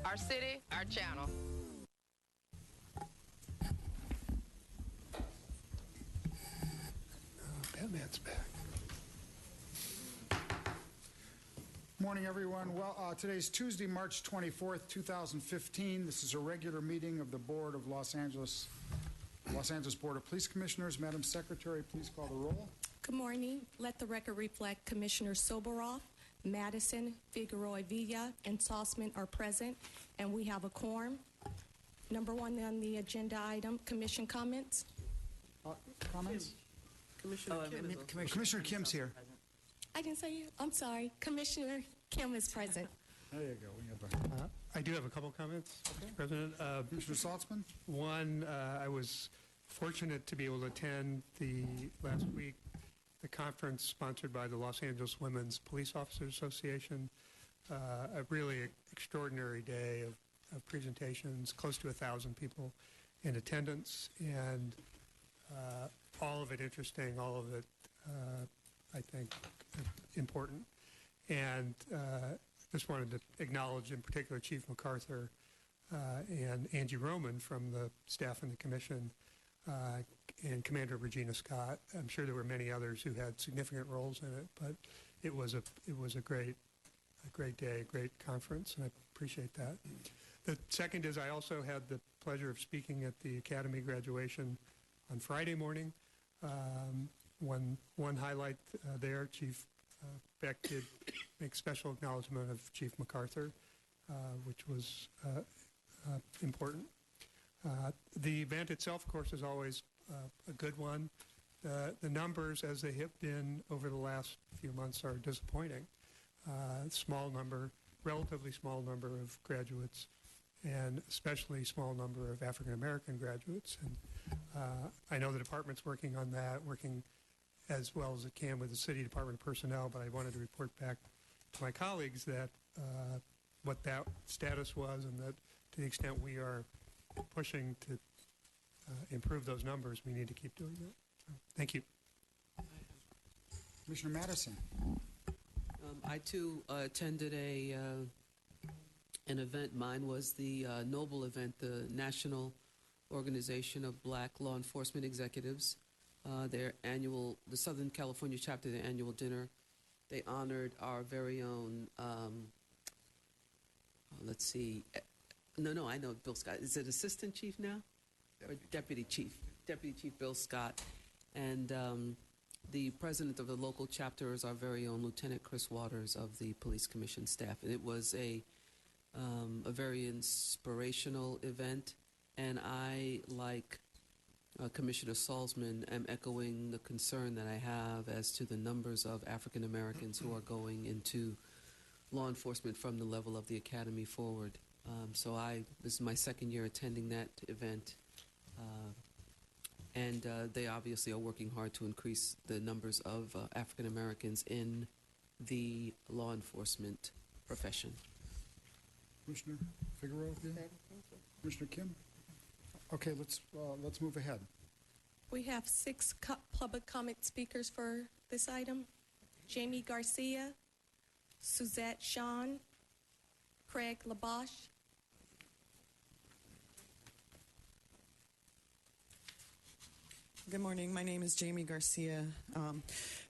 Our city, our channel. Batman's back. Morning, everyone. Well, today's Tuesday, March 24th, 2015. This is a regular meeting of the Board of Los Angeles Board of Police Commissioners. Madam Secretary, please call the roll. Good morning. Let the record reflect Commissioner Soboroff, Madison, Figueroa Villa, and Salzman are present, and we have a quorum. Number one on the agenda item, commission comments. Comments? Commissioner Kim's here. I didn't say you. I'm sorry. Commissioner Kim is present. There you go. I do have a couple comments, Okay. President. Commissioner Saltzman? One, I was fortunate to be able to attend last week the conference sponsored by the Los Angeles Women's Police Officers Association. A really extraordinary day of presentations, close to 1,000 people in attendance, and all of it interesting, all of it, I think, important. And just wanted to acknowledge in particular Chief MacArthur and Angie Roman from the staff and the commission, and Commander Regina Scott. I'm sure there were many others who had significant roles in it, but it was a great day, a great conference, and I appreciate that. The second is I also had the pleasure of speaking at the Academy graduation on Friday morning. One highlight there, Chief Beck did make special acknowledgement of Chief MacArthur, which was important. The event itself, of course, is always a good one. The numbers, as they have been over the last few months, are disappointing. Small number, relatively small number of graduates, and especially small number of African American graduates. And I know the department's working on that, working as well as it can with the City Department of Personnel, but I wanted to report back to my colleagues that what that status was, and that to the extent we are pushing to improve those numbers, we need to keep doing that. So, thank you. Commissioner Madison. I too attended an event. Mine was the Noble event, the National Organization of Black Law Enforcement Executives, the Southern California chapter, their annual dinner. They honored our very own, let's see, no, I know Bill Scott. Is it Assistant Chief now? Or Deputy Chief? Deputy Chief Bill Scott. And the president of the local chapter is our very own Lieutenant Chris Waters of the Police Commission staff. And it was a very inspirational event. And I, like Commissioner Salzman, am echoing the concern that I have as to the numbers of African Americans who are going into law enforcement from the level of the academy forward. So this is my second year attending that event. And they obviously are working hard to increase the numbers of African Americans in the law enforcement profession. Commissioner Figueroa? Commissioner Kim? Okay, let's move ahead. We have 6 public comment speakers for this item. Jamie Garcia, Suzette Sean, Craig Laboche. Good morning. My name is Jamie Garcia.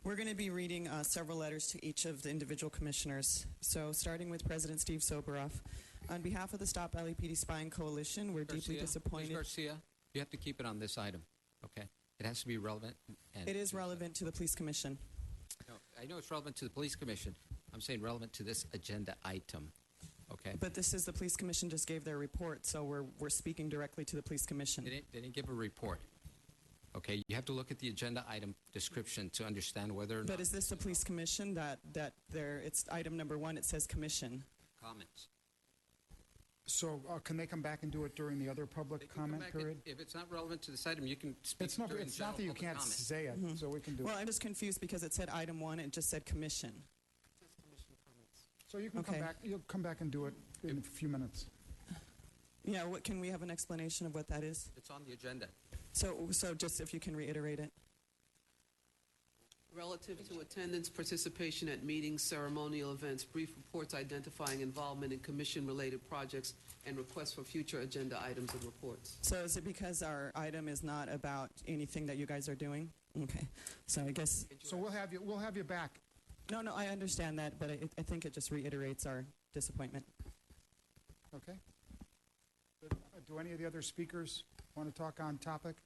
We're going to be reading several letters to each of the individual commissioners. So starting with President Steve Soboroff. On behalf of the Stop LAPD Spying Coalition, we're deeply disappointed. Ms. Garcia, you have to keep it on this item, okay? It has to be relevant. It is relevant to the Police Commission. No, I know it's relevant to the Police Commission. I'm saying relevant to this agenda item, okay? But this is the Police Commission just gave their report, so we're speaking directly to the Police Commission. They didn't give a report, okay? You have to look at the agenda item description to understand whether or not... But is this the Police Commission it's item number 1, it says commission. Comments. So can they come back and do it during the other public comment period? If it's not relevant to this item, you can speak It's not during that you can't comment. say it, so we can do Well, it. I'm just confused because it said item 1, it just said commission. So you can Okay. you'll come back and do it in a few minutes. Yeah, can we have an explanation of what that is? It's on the agenda. So just if you can reiterate it. Relative to attendance, participation at meetings, ceremonial events, brief reports identifying involvement in commission-related projects, and requests for future agenda items and reports. So is it because our item is not about anything that you guys are doing? Okay. So I guess, So we'll have you back. no, I understand that, but I think it just reiterates our disappointment. Okay. Do any of the other speakers want to talk on topic?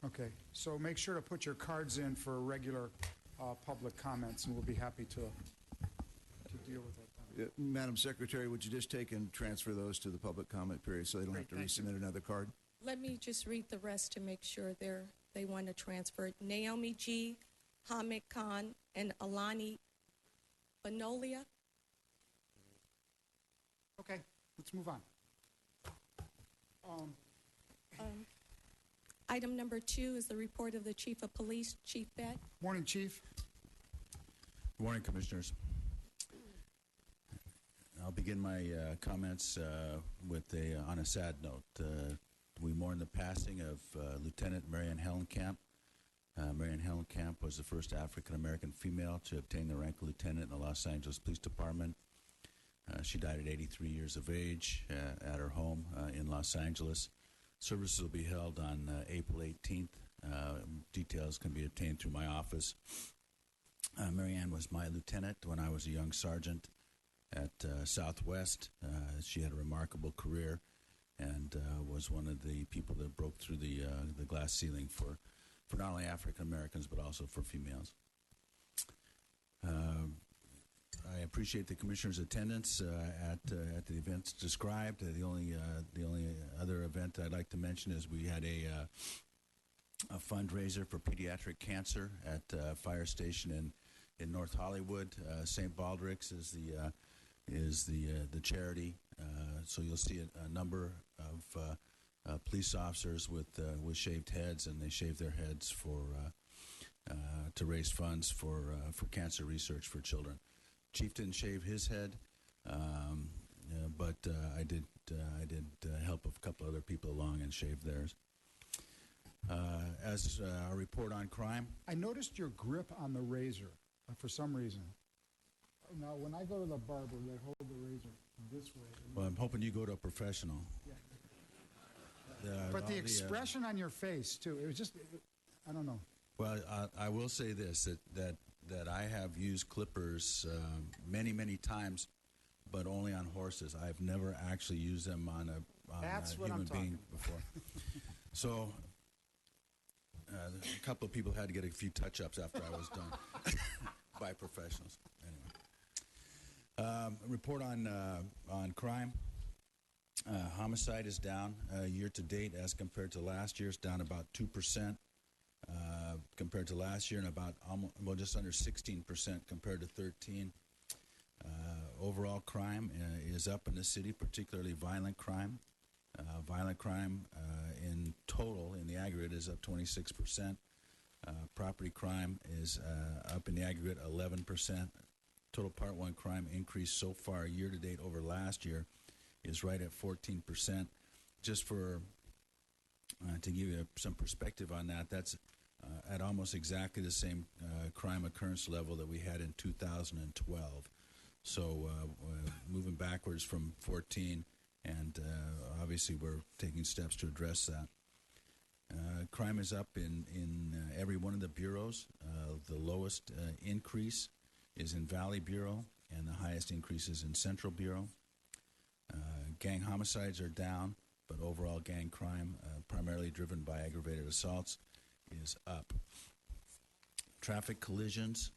Okay. So make sure to put your cards in for regular public comments, and we'll be happy to deal with that. Madam Secretary, would you just take and transfer those to the public comment period so they don't Great, have to thank you. resubmit another card? Let me just read the rest to make sure they want to transfer it. Naomi G., Hamid Khan, and Alani Benolia. Okay, let's move on. Item number 2 is the report of the Chief of Police, Chief Bett. Morning, Chief. Good morning, Commissioners. I'll begin my comments on a sad note. We mourn the passing of Lieutenant Marianne Hellenkamp. Marianne Hellenkamp was the first African-American female to obtain the rank of lieutenant in the Los Angeles Police Department. She died at 83 years of age at her home in Los Angeles. Services will be held on April 18th. Details can be obtained through my office. Marianne was my lieutenant when I was a young sergeant at Southwest. She had a remarkable career and was one of the people that broke through the glass ceiling for not only African Americans but also for females. I appreciate the commissioner's attendance at the events described. The only other event I'd like to mention is we had a fundraiser for pediatric cancer at fire station in North Hollywood. St. Baldrick's is the charity. So you'll see a number of police officers with shaved heads, and they shave their heads to raise funds for cancer research for children. Chief didn't shave his head, but I did help a couple other people along and shave theirs. As our report on crime, I noticed your grip on the razor for some reason. Now, when I go to the barber, they hold the razor this way. well, I'm hoping you go to a professional. But the expression on your face, too, it was just, I don't know. Well, I will say this, that I have used clippers many times, but only on horses. I've never actually used them on That's a what I'm human being talking before. So a couple of people had to get a few touch-ups after I was done by professionals. Anyway, report on crime. Homicide is down year to date as compared to last year. It's down about 2%. Compared to last year, and about just under 16% compared to 13. Overall crime is up in the city, particularly violent crime. Violent crime in total, in the aggregate, is up 26%. Property crime is up in the aggregate 11%. Total Part 1 crime increase so far year to date over last year is right at 14%. Just for to give you some perspective on that, that's at almost exactly the same crime occurrence level that we had in 2012. So moving backwards from 14, and obviously we're taking steps to address that. Crime is up in every one of the bureaus. The lowest increase is in Valley Bureau, and the highest increase is in Central Bureau. Gang homicides are down, but overall gang crime, primarily driven by aggravated assaults, is up. Traffic collisions,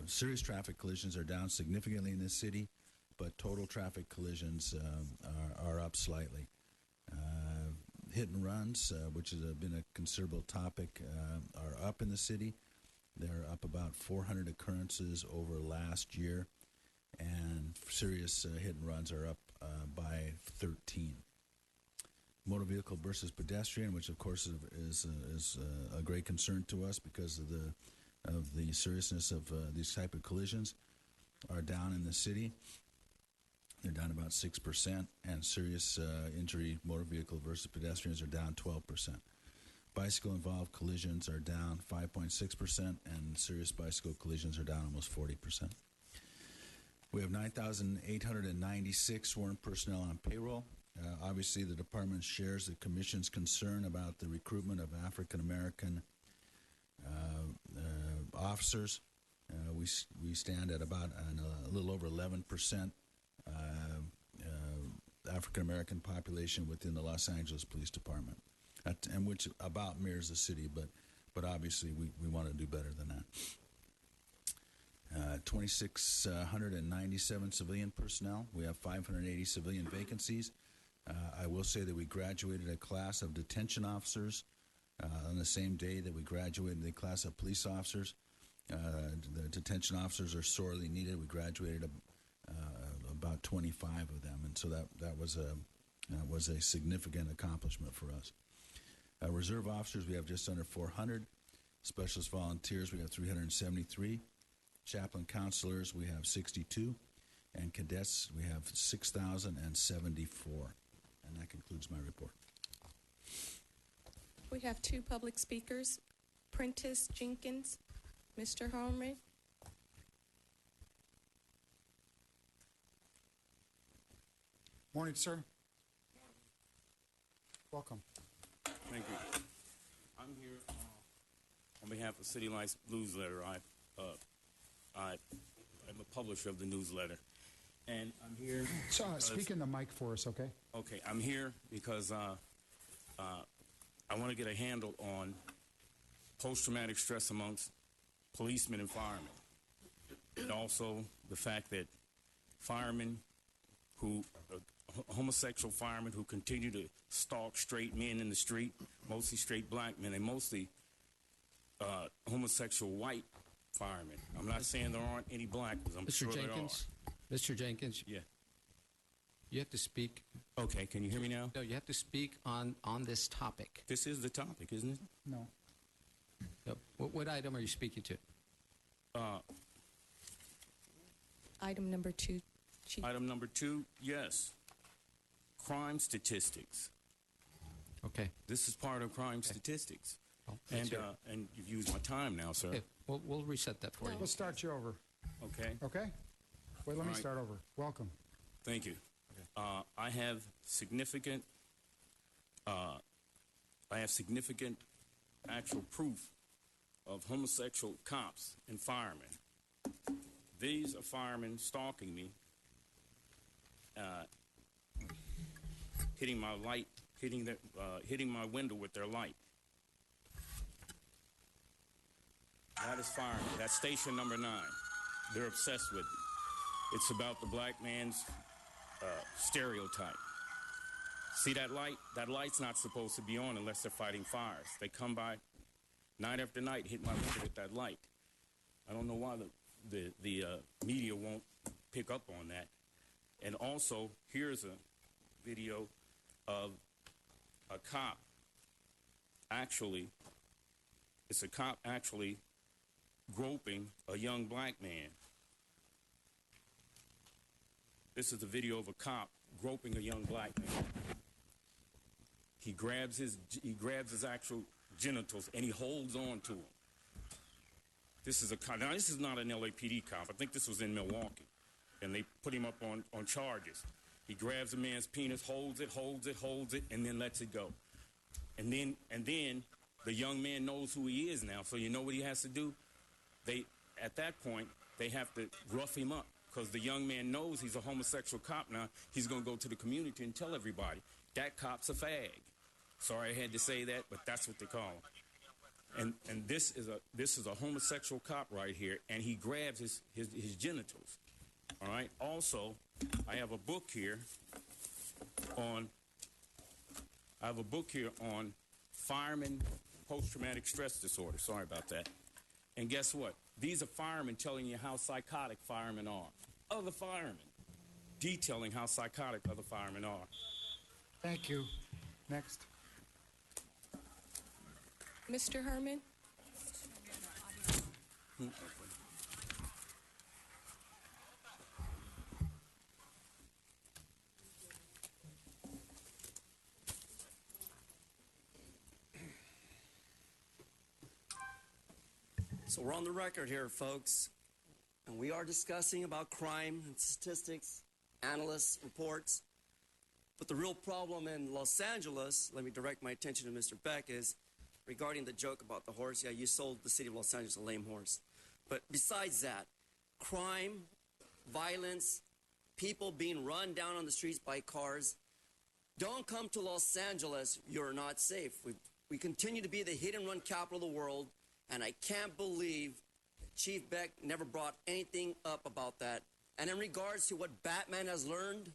serious traffic collisions are down significantly in this city, but total traffic collisions are up slightly. Hit and runs, which has been a considerable topic, are up in the city. They're up about 400 occurrences over last year, and serious hit and runs are up by 13. Motor vehicle versus pedestrian, which of course is a great concern to us because of the seriousness of these type of collisions, are down in the city. They're down about 6%, and serious injury motor vehicle versus pedestrians are down 12%. Bicycle-involved collisions are down 5.6%, and serious bicycle collisions are down almost 40%. We have 9,896 sworn personnel on payroll. Obviously, the department shares the Commission's concern about the recruitment of African-American officers. We stand at about a little over 11% African-American population within the Los Angeles Police Department, and which about mirrors the city, but obviously we want to do better than that. 2,697 civilian personnel. We have 580 civilian vacancies. I will say that we graduated a class of detention officers on the same day that we graduated the class of police officers. The detention officers are sorely needed. We graduated about 25 of them, and so that was a significant accomplishment for us. Reserve officers, we have just under 400. Specialist volunteers, we have 373. Chaplain counselors, we have 62. And cadets, we have 6,074. And that concludes my report. We have two public speakers, Prentice Jenkins. Mr. Herman. Morning, sir. Welcome. Thank you. I'm here on behalf of City Lights newsletter. I'm a publisher of the newsletter, and I'm here. So, speak in the mic for us, okay? Okay, I'm here because I want to get a handle on post-traumatic stress amongst policemen and firemen, and also the fact that firemen who homosexual firemen who continue to stalk straight men in the street, mostly straight black men, and mostly homosexual white firemen. I'm not saying there aren't any black ones. I'm sure there are. Mr. Jenkins, Yeah. you have to speak. Okay, can you hear me now? No, you have to speak on this topic. This is the topic, isn't it? No. What item are you speaking to? Item number 2, Chief. Item number 2, yes. Crime statistics. Okay. This is part of crime statistics. Well, let's hear it. And you've used my time now, sir. Okay, we'll reset that for you. We'll start you over, Okay. okay? Wait, let me All right. start over. Welcome. Thank you. I have significant actual proof of homosexual cops and firemen. These are firemen stalking me, hitting my light, hitting my window with their light. That is firemen. That's station number 9. They're obsessed with me. It's about the black man's stereotype. See that light? That light's not supposed to be on unless they're fighting fires. They come by night after night, hit my window with that light. I don't know why the media won't pick up on that. And also, here's a video of a cop actually groping a young black man. This is a video of a cop groping a young black man. He grabs his actual genitals and he holds on to him. This is a cop. Now, this is not an LAPD cop. I think this was in Milwaukee. And they put him up on charges. He grabs a man's penis, holds it, and then lets it go. And then the young man knows who he is now. So you know what he has to do? At that point, they have to rough him up. Because the young man knows he's a homosexual cop now. He's going to go to the community and tell everybody, that cop's a fag. Sorry I had to say that, but that's what they call him. And this is a homosexual cop right here, and he grabs his genitals. All right? Also, I have a book here on firemen post-traumatic stress disorder. Sorry about that. And guess what? These are firemen telling you how psychotic firemen are. Other firemen detailing how psychotic other firemen are. Thank you. Next. Mr. Herman. So we're on the record here, folks, and we are discussing about crime and statistics, analysts, reports. But the real problem in Los Angeles, let me direct my attention to Mr. Beck, is regarding the joke about the horse. Yeah, you sold the city of Los Angeles a lame horse. But besides that, crime, violence, people being run down on the streets by cars. Don't come to Los Angeles, you're not safe. We continue to be the hit and run capital of the world, and I can't believe Chief Beck never brought anything up about that. And in regards to what Batman has learned,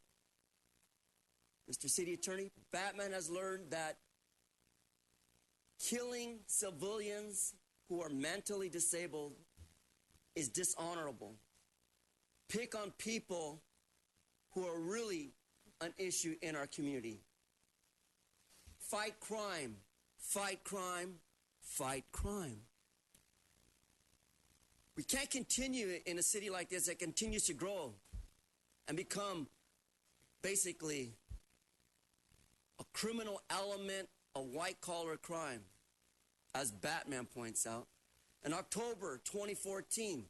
Mr. City Attorney, Batman has learned that killing civilians who are mentally disabled is dishonorable. Pick on people who are really an issue in our community. Fight crime, fight crime, fight crime. We can't continue in a city like this that continues to grow and become basically a criminal element of white-collar crime, as Batman points out. In October 2014,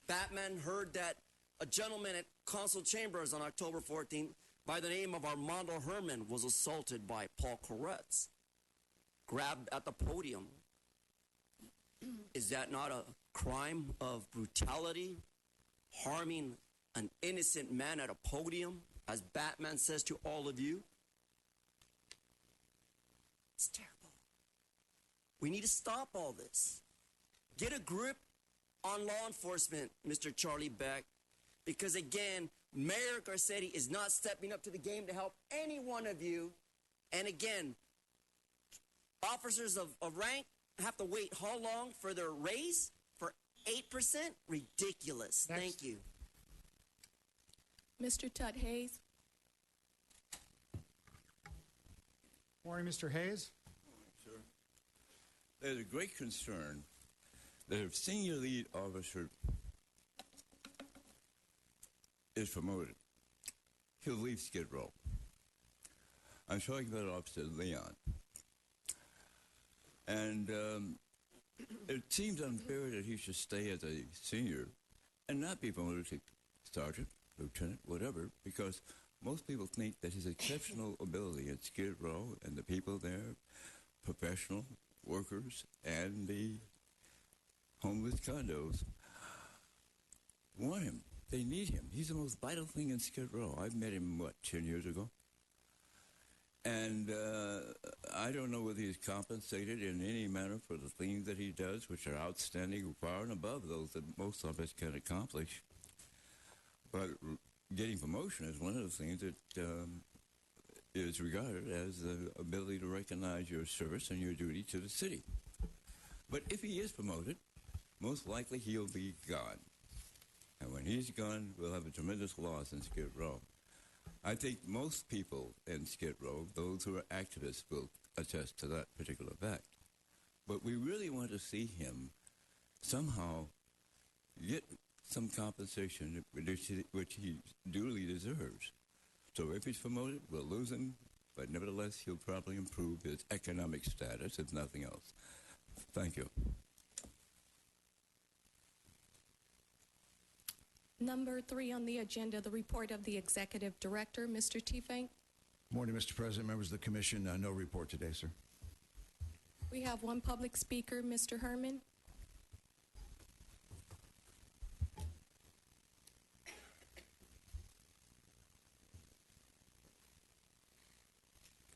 Batman heard that a gentleman at Council Chambers on October 14th by the name of Armando Herman was assaulted by Paul Koretz, grabbed at the podium. Is that not a crime of brutality, harming an innocent man at a podium, as Batman says to all of you? It's terrible. We need to stop all this. Get a grip on law enforcement, Mr. Charlie Beck, because again, Mayor Garcetti is not stepping up to the game to help any one of you. And again, officers of rank have to wait how long for their raise? For 8%? Ridiculous. Next. Thank you. Mr. Tut Hayes. Morning, Mr. Hayes. Sir, there's a great concern that if senior lead officer is promoted, he'll leave Skid Row. I'm talking about Officer Leon. And it seems unfair that he should stay as a senior and not be promoted to sergeant, lieutenant, whatever, because most people think that his exceptional ability at Skid Row and the people there, professional workers, and the homeless condos, want him. They need him. He's the most vital thing in Skid Row. I've met him, 10 years ago? And I don't know whether he's compensated in any manner for the things that he does, which are outstanding, far and above those that most of us can accomplish. But getting promotion is one of the things that is regarded as the ability to recognize your service and your duty to the city. But if he is promoted, most likely he'll be gone. And when he's gone, we'll have a tremendous loss in Skid Row. I think most people in Skid Row, those who are activists, will attest to that particular fact. But we really want to see him somehow get some compensation which he duly deserves. So if he's promoted, we'll lose him, but nevertheless, he'll probably improve his economic status, if nothing else. Thank you. Number 3 on the agenda, the report of the Executive Director, Mr. Tiefenk. Morning, Mr. President, members of the commission. No report today, sir. We have one public speaker, Mr. Herman.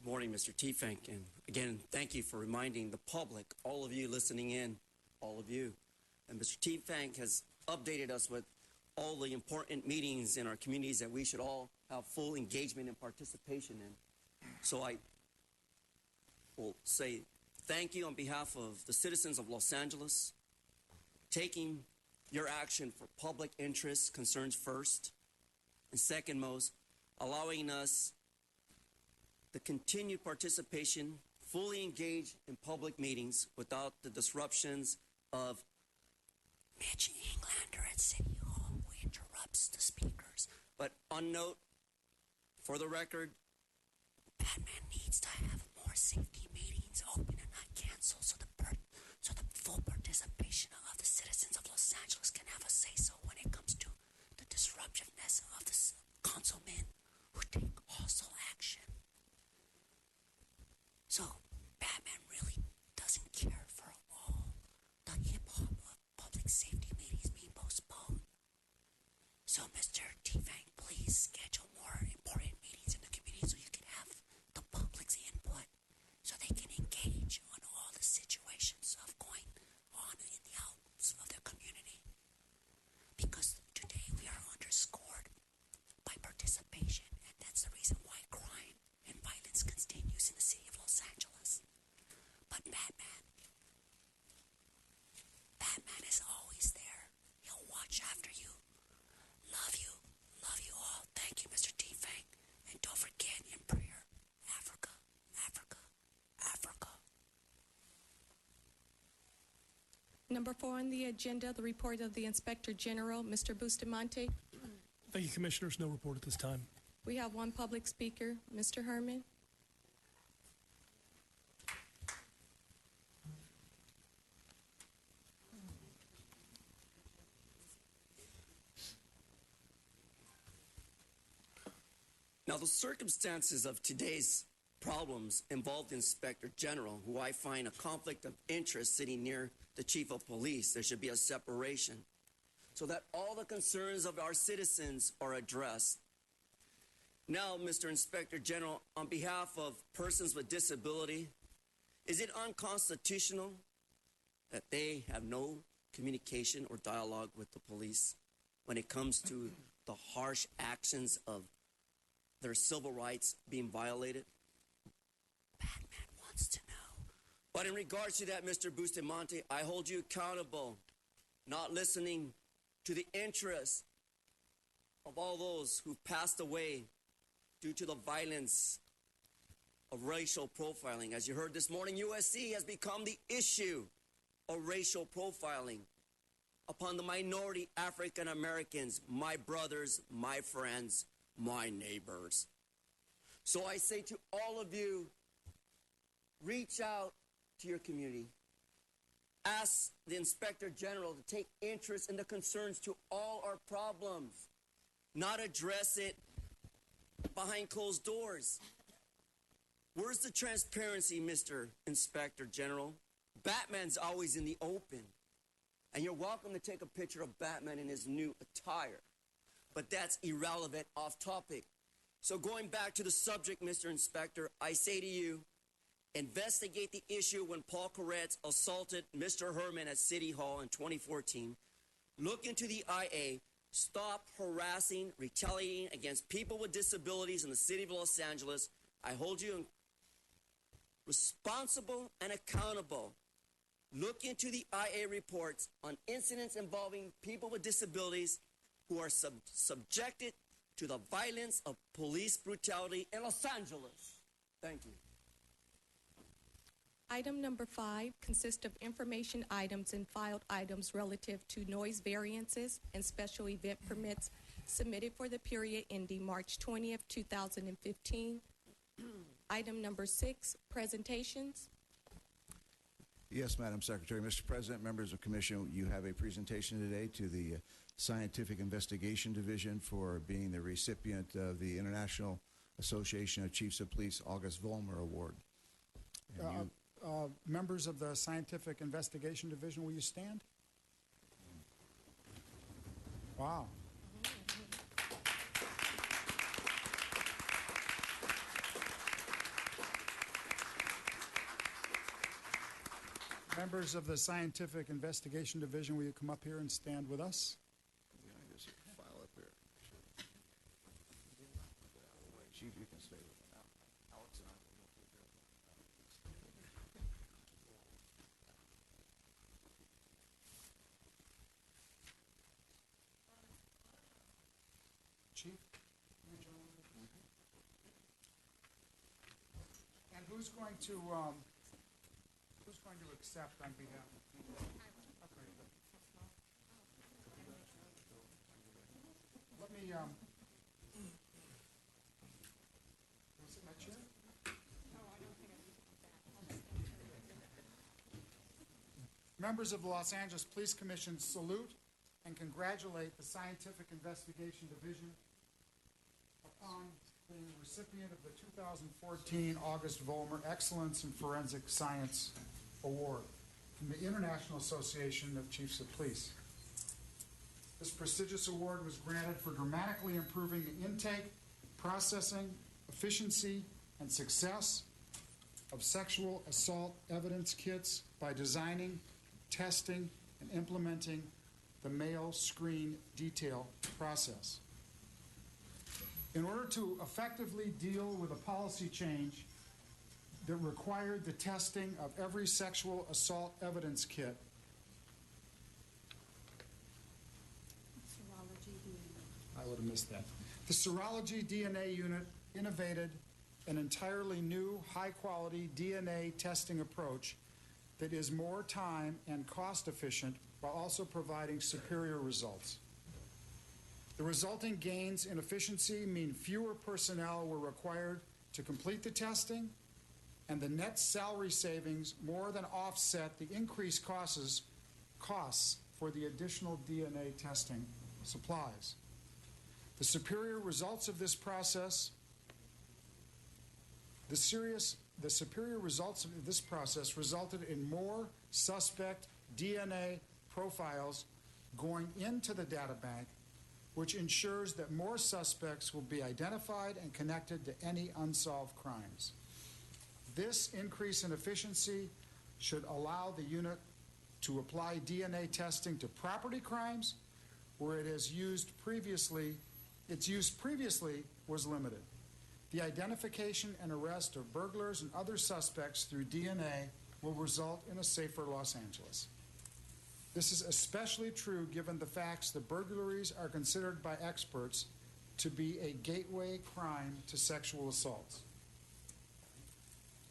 Good morning, Mr. Tiefenk. And again, thank you for reminding the public, all of you listening in, all of you. And Mr. Tiefenk has updated us with all the important meetings in our communities that we should all have full engagement and participation in. So I will say thank you on behalf of the citizens of Los Angeles, taking your action for public interest concerns first, and second most, allowing us the continued participation, fully engaged in public meetings without the disruptions of Mitch Englander at City Hall, who interrupts the speakers. But on note, for the record, Batman needs to have more safety meetings open and not canceled so the full participation of the say-so when it comes to the disruptiveness of the councilmen who take hostile action. So, Batman really doesn't care for all the hip-hop of public safety meetings being postponed. So, Mr. T-Fang, please schedule more important meetings in the community so you can have the public's input so they can engage on all the situations of going on in the outs of their community. Because today we are underscored by participation, and that's the reason why crime and violence continues in the city of Los Angeles. But Batman is always there. He'll watch after you. Love you all. Thank you, Mr. T-Fang. And don't forget in prayer, Africa, Africa, Africa. Number 4 on the agenda, the report of the Inspector General, Mr. Bustamante. Thank you, Commissioners. No report at this time. We have one public speaker, Mr. Herman. Now, the circumstances of today's problems involved the Inspector General, who I find a conflict of interest sitting near the Chief of Police. There should be a separation so that all the concerns of our citizens are addressed. Now, Mr. Inspector General, on behalf of persons with disability, is it unconstitutional that they have no communication or dialogue with the police when it comes to the harsh actions of their civil rights being violated? Batman wants to know. But in regards to that, Mr. Bustamante, I hold you accountable, not listening to the interests of all those who've passed away due to the violence of racial profiling. As you heard this morning, USC has become the issue of racial profiling upon the minority African Americans, my brothers, my friends, my neighbors. So I say to all of you, reach out to your community. Ask the Inspector General to take interest in the concerns to all our problems, not address it behind closed doors. Where's the transparency, Mr. Inspector General? Batman's always in the open. And you're welcome to take a picture of Batman in his new attire. But that's irrelevant, off topic. So going back to the subject, Mr. Inspector, I say to you, investigate the issue when Paul Koretz assaulted Mr. Herman at City Hall in 2014. Look into the IA. Stop harassing, retaliating against people with disabilities in the city of Los Angeles. I hold you responsible and accountable. Look into the IA reports on incidents involving people with disabilities who are subjected to the violence of police brutality in Los Angeles. Thank you. Item number 5 consists of information items and filed items relative to noise variances and special event permits submitted for the period ending March 20th, 2015. Item number 6, presentations. Yes, Madam Secretary. Mr. President, members of Commission, you have a presentation today to the Scientific Investigation Division for being the recipient of the International Association of Chiefs of Police August Vollmer Award. And Members of the Scientific Investigation Division, will you stand? Wow. Members of the Scientific Investigation Division, will you come up here and stand with us? Just file up here. Chief, you can stay with me now. Alex and I will go through here. Chief? And who's going to accept on behalf of the okay. Let me sit in my chair? Members of the Los Angeles Police Commission salute and and congratulate the Scientific Investigation Division upon being the recipient of the 2014 August Vollmer Excellence in Forensic Science Award from the International Association of Chiefs of Police. This prestigious award was granted for dramatically improving the intake, processing, efficiency, and success of sexual assault evidence kits by designing, testing, and implementing the male screen detail process. In order to effectively deal with a policy change that required the testing of every sexual assault evidence kit, I would have missed that. The Serology DNA unit innovated an entirely new, high-quality DNA testing approach that is more time and cost-efficient while also providing superior results. The resulting gains in efficiency mean fewer personnel were required to complete the testing, and the net salary savings more than offset the increased costs for the additional DNA testing supplies. The superior results of this process resulted in more suspect DNA profiles going into the data bank, which ensures that more suspects will be identified and connected to any unsolved crimes. This increase in efficiency should allow the unit to apply DNA testing to property crimes where its use previously was limited. The identification and arrest of burglars and other suspects through DNA will result in a safer Los Angeles. This is especially true given the facts that burglaries are considered by experts to be a gateway crime to sexual assaults.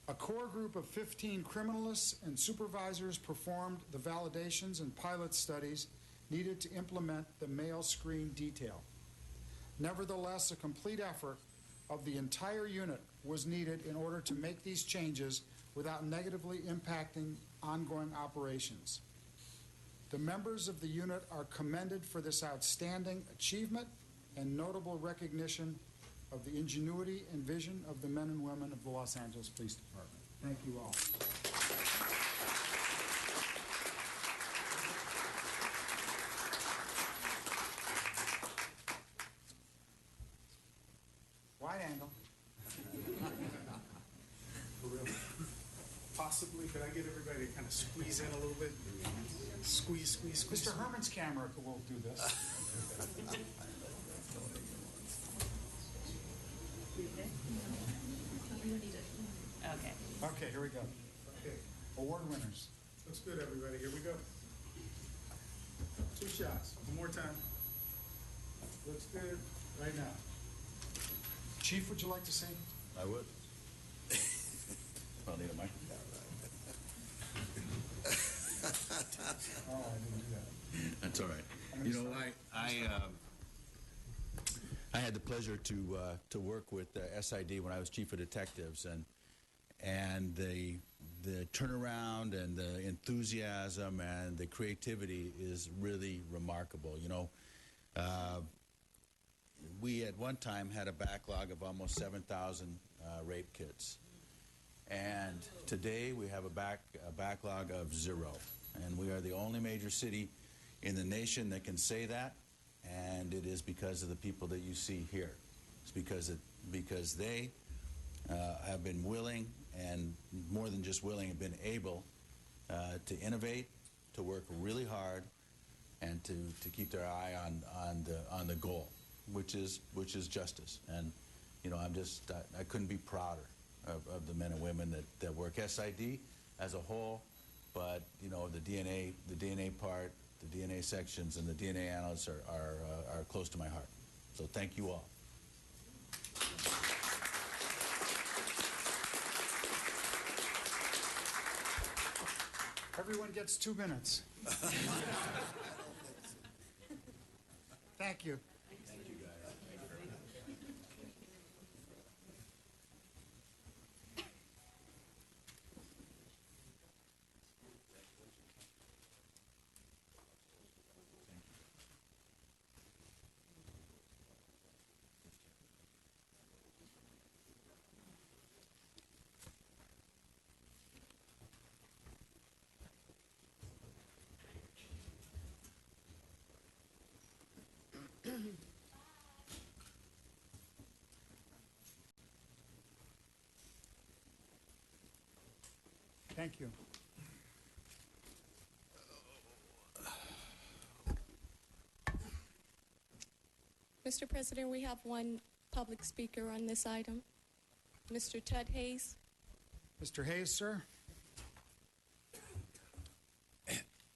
A core group of 15 criminalists and supervisors performed the validations and pilot studies needed to implement the male screen detail. Nevertheless, a complete effort of the entire unit was needed in order to make these changes without negatively impacting ongoing operations. The members of the unit are commended for this outstanding achievement and notable recognition of the ingenuity and vision of the men and women of the Los Angeles Police Department. Thank you all. Wide angle. For real. Possibly, could I get everybody to kind of squeeze in a little bit? Squeeze. Mr. Herman's camera will do this. Okay. Okay, here we go. Okay. Award winners. Looks good, everybody. Here we go. 2 shots. One more time. Looks good. Right now. Chief, would you like to say? I would. I'll need a microphone. Oh, I didn't do that. That's all right. You know, I had the pleasure to work with SID when I was chief of detectives, and the turnaround and the enthusiasm and the creativity is really remarkable. You know, we at one time had a backlog of almost 7,000 rape kits, and today we have a backlog of 0. And we are the only major city in the nation that can say that, and it is because of the people that you see here. It's because they have been willing, and more than just willing, have been able to innovate, to work really hard, and to keep their eye on the goal, which is justice. And you know, I couldn't be prouder of the men and women that work SID as a whole. But you know, the DNA part, the DNA sections, and the DNA analysts are close to my heart. So thank you all. Everyone gets 2 minutes. Thank you. Thank you. Mr. President, we have one public speaker on this item. Mr. Ted Hayes. Mr. Hayes, sir.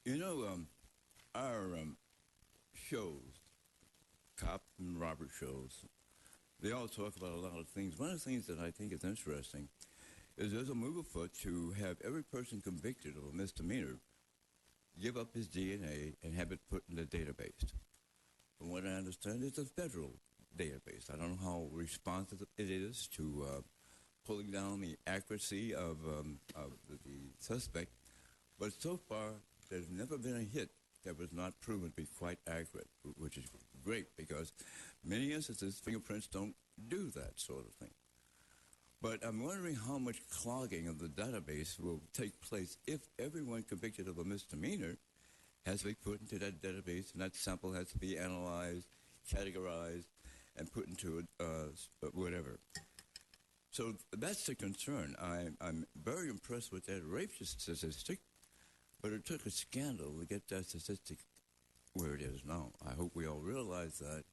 You know, our shows, cop and robber shows, they all talk about a lot of things. One of the things that I think is interesting is there's a move afoot to have every person convicted of a misdemeanor give up his DNA and have it put in the database. From what I understand, it's a federal database. I don't know how responsive it is to pulling down the accuracy of the suspect, but so far there's never been a hit that was not proven to be quite accurate, which is great because many instances fingerprints don't do that sort of thing. But I'm wondering how much clogging of the database will take place if everyone convicted of a misdemeanor has to be put into that database, and that sample has to be analyzed, categorized, and put into whatever. So that's the concern. I'm very impressed with that rape statistic, but it took a scandal to get that statistic where it is now. I hope we all realize that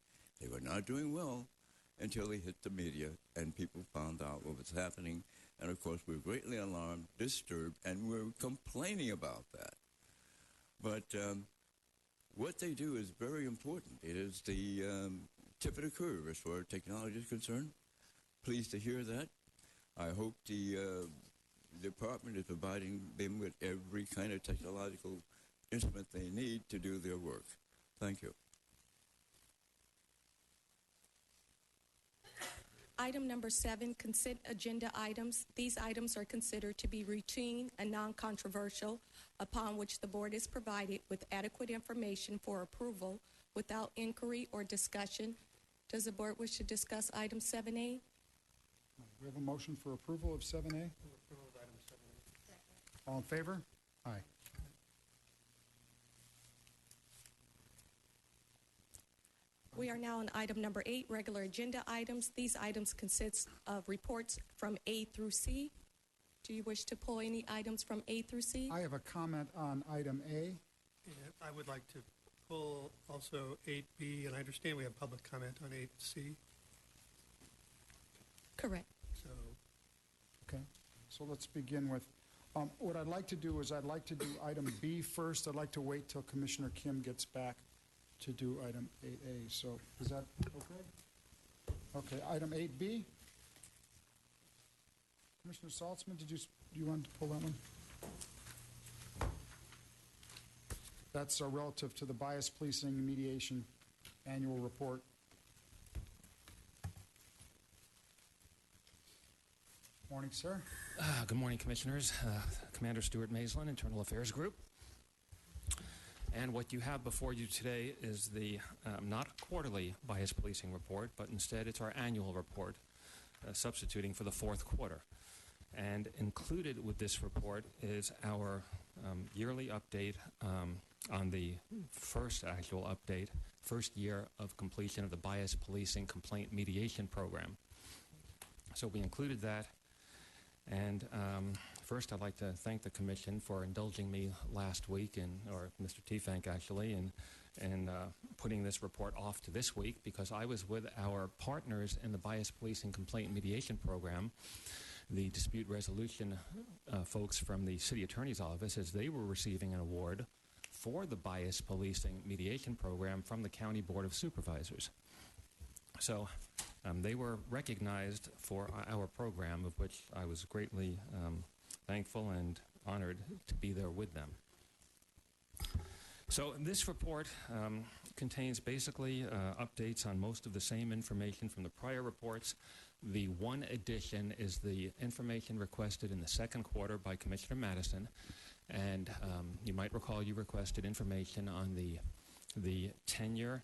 they were not doing well until they hit the media and people found out what was happening. And, of course, we were greatly alarmed, disturbed, and we were complaining about that. But what they do is very important. It is the tip of the curve as far as technology is concerned. Pleased to hear that. I hope the department is providing them with every kind of technological instrument they need to do their work. Thank you. Item number 7, consent agenda items. These items are considered to be routine and non-controversial, upon which the board is provided with adequate information for approval without inquiry or discussion. Does the board wish to discuss item 7A? We have a motion for approval of 7A. All in favor? Aye. We are now on item number 8, regular agenda items. These items consist of reports from A through C. Do you wish to pull any items from A through C? I have a comment on item A. And I would like to pull also 8B, and I understand we have public comment on 8C. Correct. So, Okay, so let's begin with, what I'd like to do is I'd like to do item B first. I'd like to wait till Commissioner Kim gets back to do item 8A. So is that okay? Okay, item 8B. Commissioner Saltzman, do you want to pull that one? That's relative to the bias policing mediation annual report. Morning, sir. Good morning, Commissioners. Commander Stuart Maislin, Internal Affairs Group. And what you have before you today is the not quarterly bias policing report, but instead it's our annual report, substituting for the fourth quarter. And included with this report is our yearly update on the first actual update, first year of completion of the bias policing complaint mediation program. So we included that. And first, I'd like to thank the Commission for indulging me last week, or Mr. Tiefank actually, in putting this report off to this week because I was with our partners in the Bias Policing Complaint Mediation Program, the dispute resolution folks from the City Attorney's Office, as they were receiving an award for the Bias Policing Mediation Program from the County Board of Supervisors. So they were recognized for our program, of which I was greatly thankful and honored to be there with them. So this report contains basically updates on most of the same information from the prior reports. The one addition is the information requested in the second quarter by Commissioner Madison. And you might recall you requested information on the tenure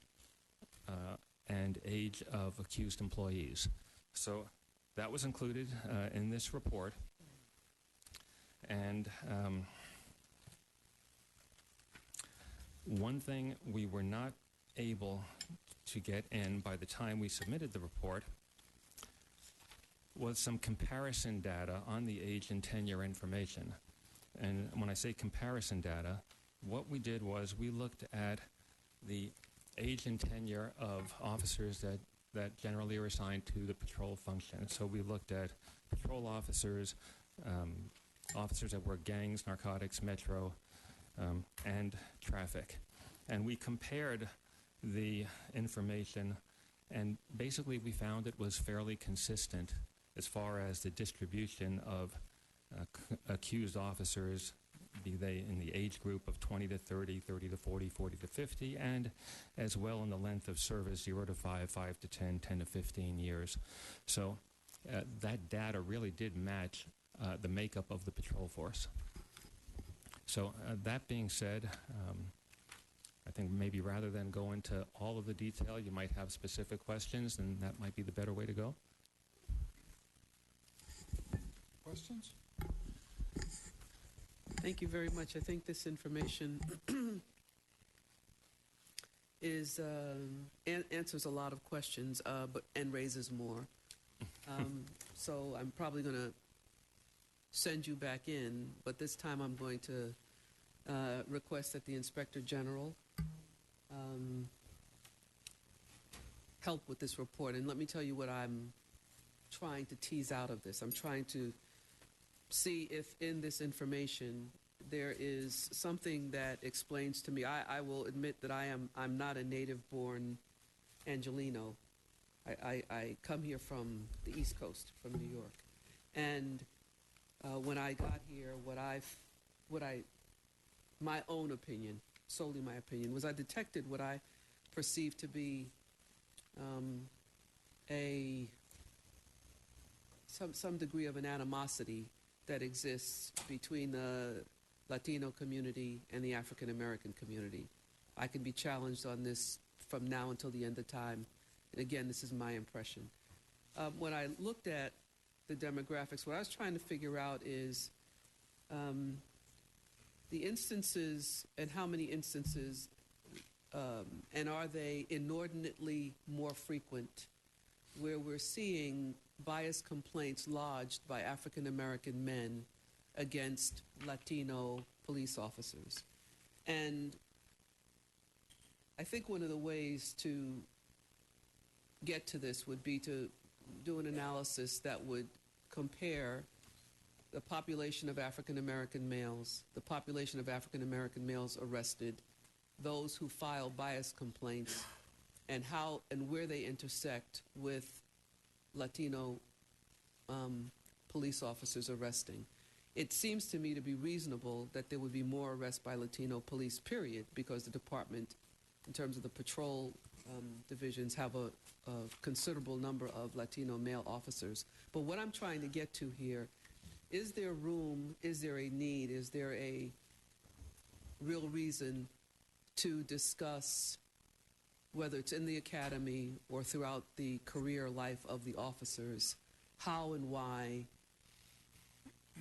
and age of accused employees. So that was included in this report. And one thing we were not able to get in by the time we submitted the report was some comparison data on the age and tenure information. And when I say comparison data, what we did was we looked at the age and tenure of officers that generally are assigned to the patrol function. So we looked at patrol officers, officers that work gangs, narcotics, metro, and traffic. And we compared the information, and basically we found it was fairly consistent as far as the distribution of accused officers, be they in the age group of 20 to 30, 30 to 40, 40 to 50, and as well in the length of service, 0 to 5, 5 to 10, 10 to 15 years. So that data really did match the makeup of the patrol force. So that being said, I think maybe rather than go into all of the detail, you might have specific questions, and that might be the better way to go. Questions? Thank you very much. I think this information is answers a lot of questions, and raises more. So I'm probably going to send you back in, but this time I'm going to request that the Inspector General help with this report. And let me tell you what I'm trying to tease out of this. I'm trying to see if in this information there is something that explains to me. I will admit that I'm not a native-born Angelino. I come here from the East Coast, from New York. And when I got here, my own opinion, solely my opinion, was I detected what I perceived to be some degree of an animosity that exists between the Latino community and the African American community. I can be challenged on this from now until the end of time. And again, this is my impression. When I looked at the demographics, what I was trying to figure out is the instances and how many instances, and are they inordinately more frequent, where we're seeing bias complaints lodged by African American men against Latino police officers. And I think one of the ways to get to this would be to do an analysis that would compare the population of African American males, the population of African American males arrested, those who file bias complaints, and how and where they intersect with Latino police officers arresting. It seems to me to be reasonable that there would be more arrests by Latino police, period, because the department, in terms of the patrol divisions, have a considerable number of Latino male officers. But what I'm trying to get to here, is there room, is there a need, is there a real reason to discuss, whether it's in the academy or throughout the career life of the officers, how and why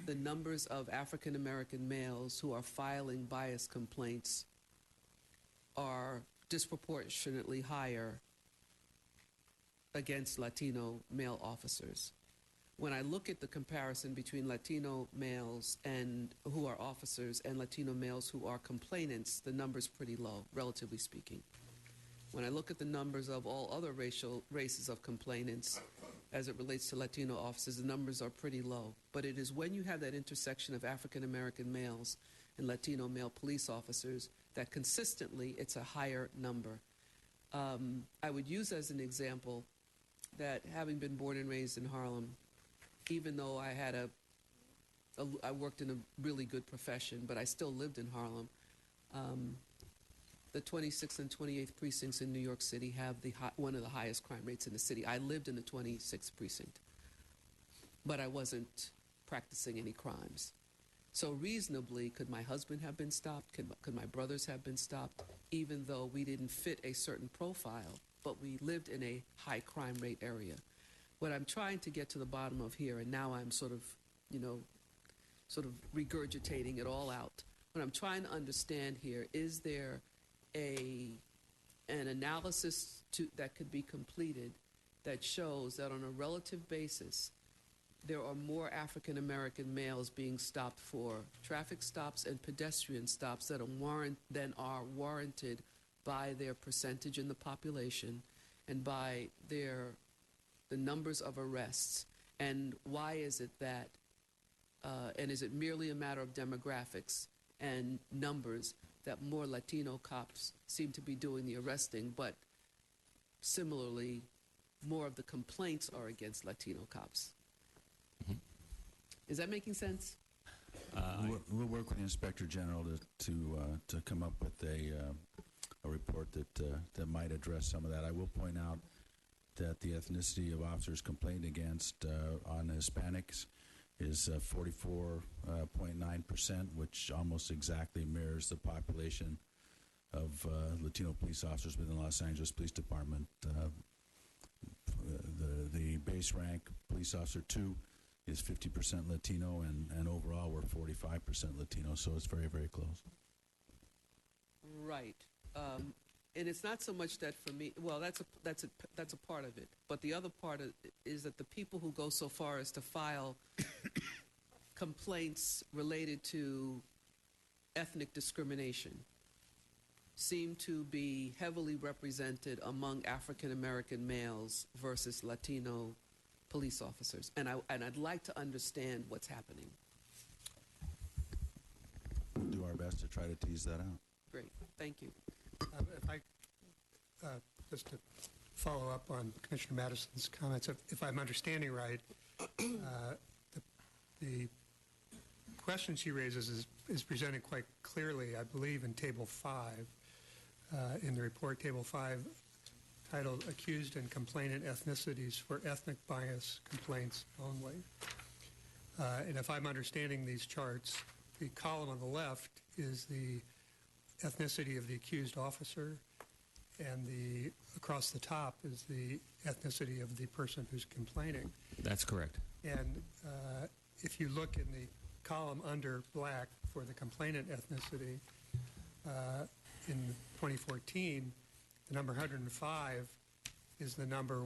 the numbers of African American males who are filing bias complaints are disproportionately higher against Latino male officers. When I look at the comparison between Latino males and who are officers and Latino males who are complainants, the number's pretty low, relatively speaking. When I look at the numbers of all other races of complainants as it relates to Latino officers, the numbers are pretty low. But it is when you have that intersection of African American males and Latino male police officers that consistently it's a higher number. I would use as an example that having been born and raised in Harlem, even though I worked in a really good profession, but I still lived in Harlem, the 26th and 28th precincts in New York City have one of the highest crime rates in the city. I lived in the 26th precinct, but I wasn't practicing any crimes. So reasonably, could my husband have been stopped? Could my brothers have been stopped, even though we didn't fit a certain profile, but we lived in a high crime rate area? What I'm trying to get to the bottom of here, and now I'm sort of regurgitating it all out. What I'm trying to understand here, is there an analysis that could be completed that shows that on a relative basis, there are more African American males being stopped for traffic stops and pedestrian stops that are warranted by their percentage in the population and by the numbers of arrests. And why is it that, and is it merely a matter of demographics and numbers that more Latino cops seem to be doing the arresting, but similarly, more of the complaints are against Latino cops? Is that making sense? We'll work with the Inspector General to come up with a report that might address some of that. I will point out that the ethnicity of officers complained against on Hispanics is 44.9%, which almost exactly mirrors the population of Latino police officers within the Los Angeles Police Department. The base rank police officer 2 is 50% Latino, and overall we're 45% Latino, so it's very, very close. Right. And it's not so much that for me, well, that's a part of it. But the other part is that the people who go so far as to file complaints related to ethnic discrimination seem to be heavily represented among African American males versus Latino police officers. And I'd like to understand what's happening. We'll do our best to try to tease that out. Great. Thank you. If I just to follow up on Commissioner Madison's comments, if I'm understanding right, the question she raises is presented quite clearly, I believe, in Table 5, in the report, Table 5, titled Accused and Complainant Ethnicities for Ethnic Bias Complaints Only. And if I'm understanding these charts, the column on the left is the ethnicity of the accused officer, and across the top is the ethnicity of the person who's complaining. That's correct. And if you look in the column under black for the complainant ethnicity, in 2014, the number 105 is the number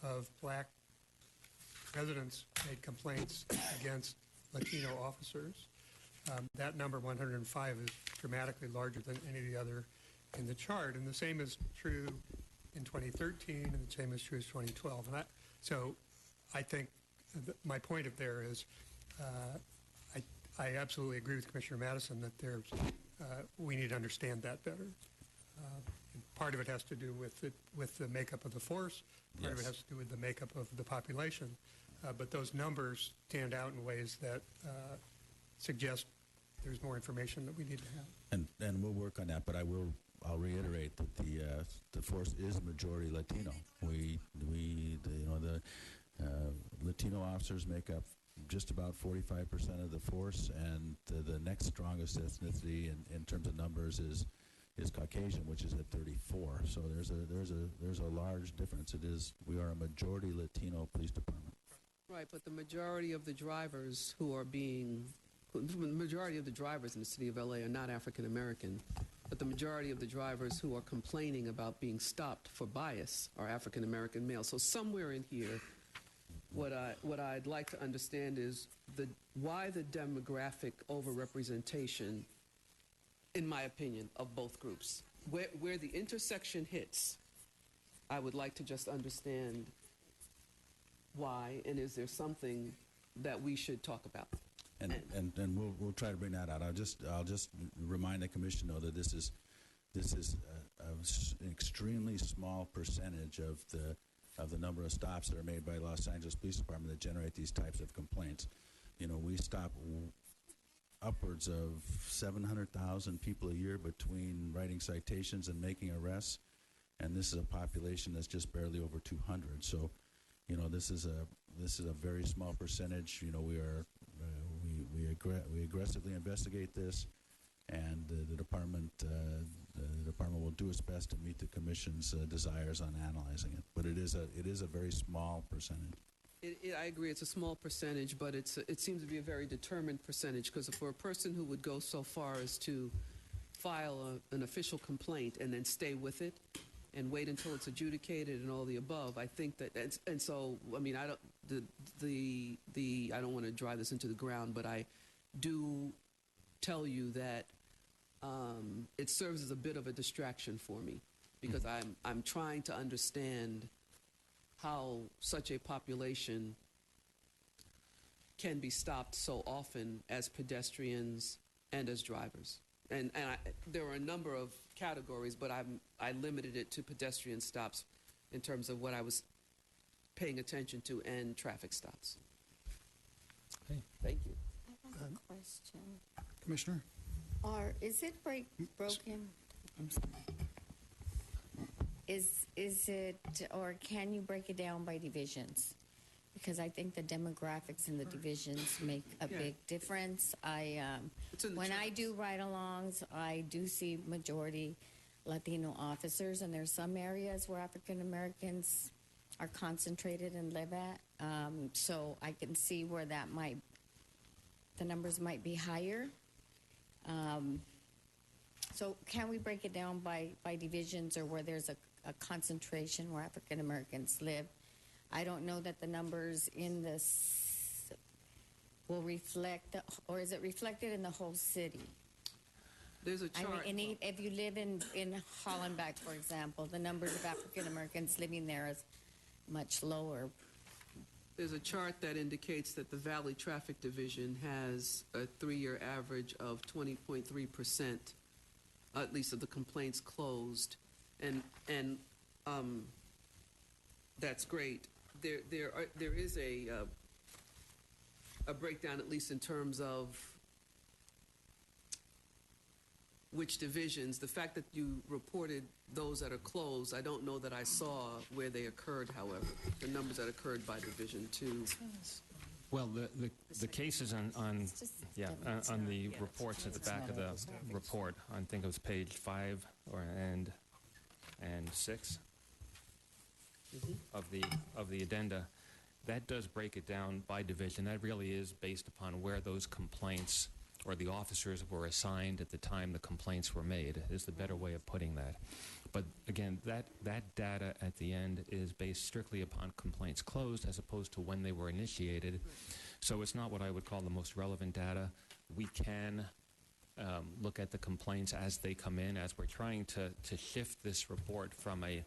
of black residents made complaints against Latino officers. That number 105 is dramatically larger than any of the other in the chart, and the same is true in 2013, and the same is true as 2012. And so I think my point of there is I absolutely agree with Commissioner Madison that we need to understand that better. Part of it has to do with the makeup of the force. Part of it has to do with the makeup of the population. But those numbers stand out in ways that suggest there's more information that we need to have. And we'll work on that, but I'll reiterate that the force is majority Latino. The Latino officers make up just about 45% of the force, and the next strongest ethnicity in terms of numbers is Caucasian, which is at 34. So there's a large difference. We are a majority Latino police department. Right, but the majority of the drivers the majority of the drivers in the city of LA are not African American, but the majority of the drivers who are complaining about being stopped for bias are African American males. So somewhere in here, what I'd like to understand is why the demographic overrepresentation, in my opinion, of both groups. Where the intersection hits, I would like to just understand why, and is there something that we should talk about? And we'll try to bring that out. I'll just remind the commission though that this is an extremely small percentage of the number of stops that are made by Los Angeles Police Department that generate these types of complaints. We stop upwards of 700,000 people a year between writing citations and making arrests, and this is a population that's just barely over 200. So, this is a very small percentage. We aggressively investigate this, and the department will do its best to meet the commission's desires on analyzing it. But it is a very small percentage. I agree, it's a small percentage, but it seems to be a very determined percentage, because for a person who would go so far as to file an official complaint and then stay with it and wait until it's adjudicated and all the above, I think that, and so, I mean, I don't want to drive this into the ground, but I do tell you that it serves as a bit of a distraction for me because I'm trying to understand how such a population can be stopped so often as pedestrians and as drivers. And there are a number of categories, but I limited it to pedestrian stops in terms of what I was paying attention to and traffic stops. Okay. Thank you. I have a question. Commissioner? Is it broken? I'm sorry. Is it, or can you break it down by divisions? Because I think the demographics in the divisions make a big difference. When I do ride-alongs, I do see majority Latino officers, and there's some areas where African Americans are concentrated and live at. So I can see where the numbers might be higher. So can we break it down by divisions or where there's a concentration where African Americans live? I don't know that the numbers in this will reflect, or is it reflected in the whole city? There's a chart. I mean, if you live in Hollenbeck, for example, the numbers of African Americans living there is much lower. There's a chart that indicates that the Valley Traffic Division has a 3-year average of 20.3%, at least of the complaints closed, and that's great. There is a breakdown, at least in terms of which divisions. The fact that you reported those that are closed, I don't know that I saw where they occurred, however, the numbers that occurred by division too. Well, the cases on the reports at the back of the report, I think it was page 5 and 6 of the addenda, that does break it down by division. That really is based upon where those complaints or the officers were assigned at the time the complaints were made, is the better way of putting that. But again, that data at the end is based strictly upon complaints closed as opposed to when they were initiated. So it's not what I would call the most relevant data. We can look at the complaints as they come in, as we're trying to shift this report from a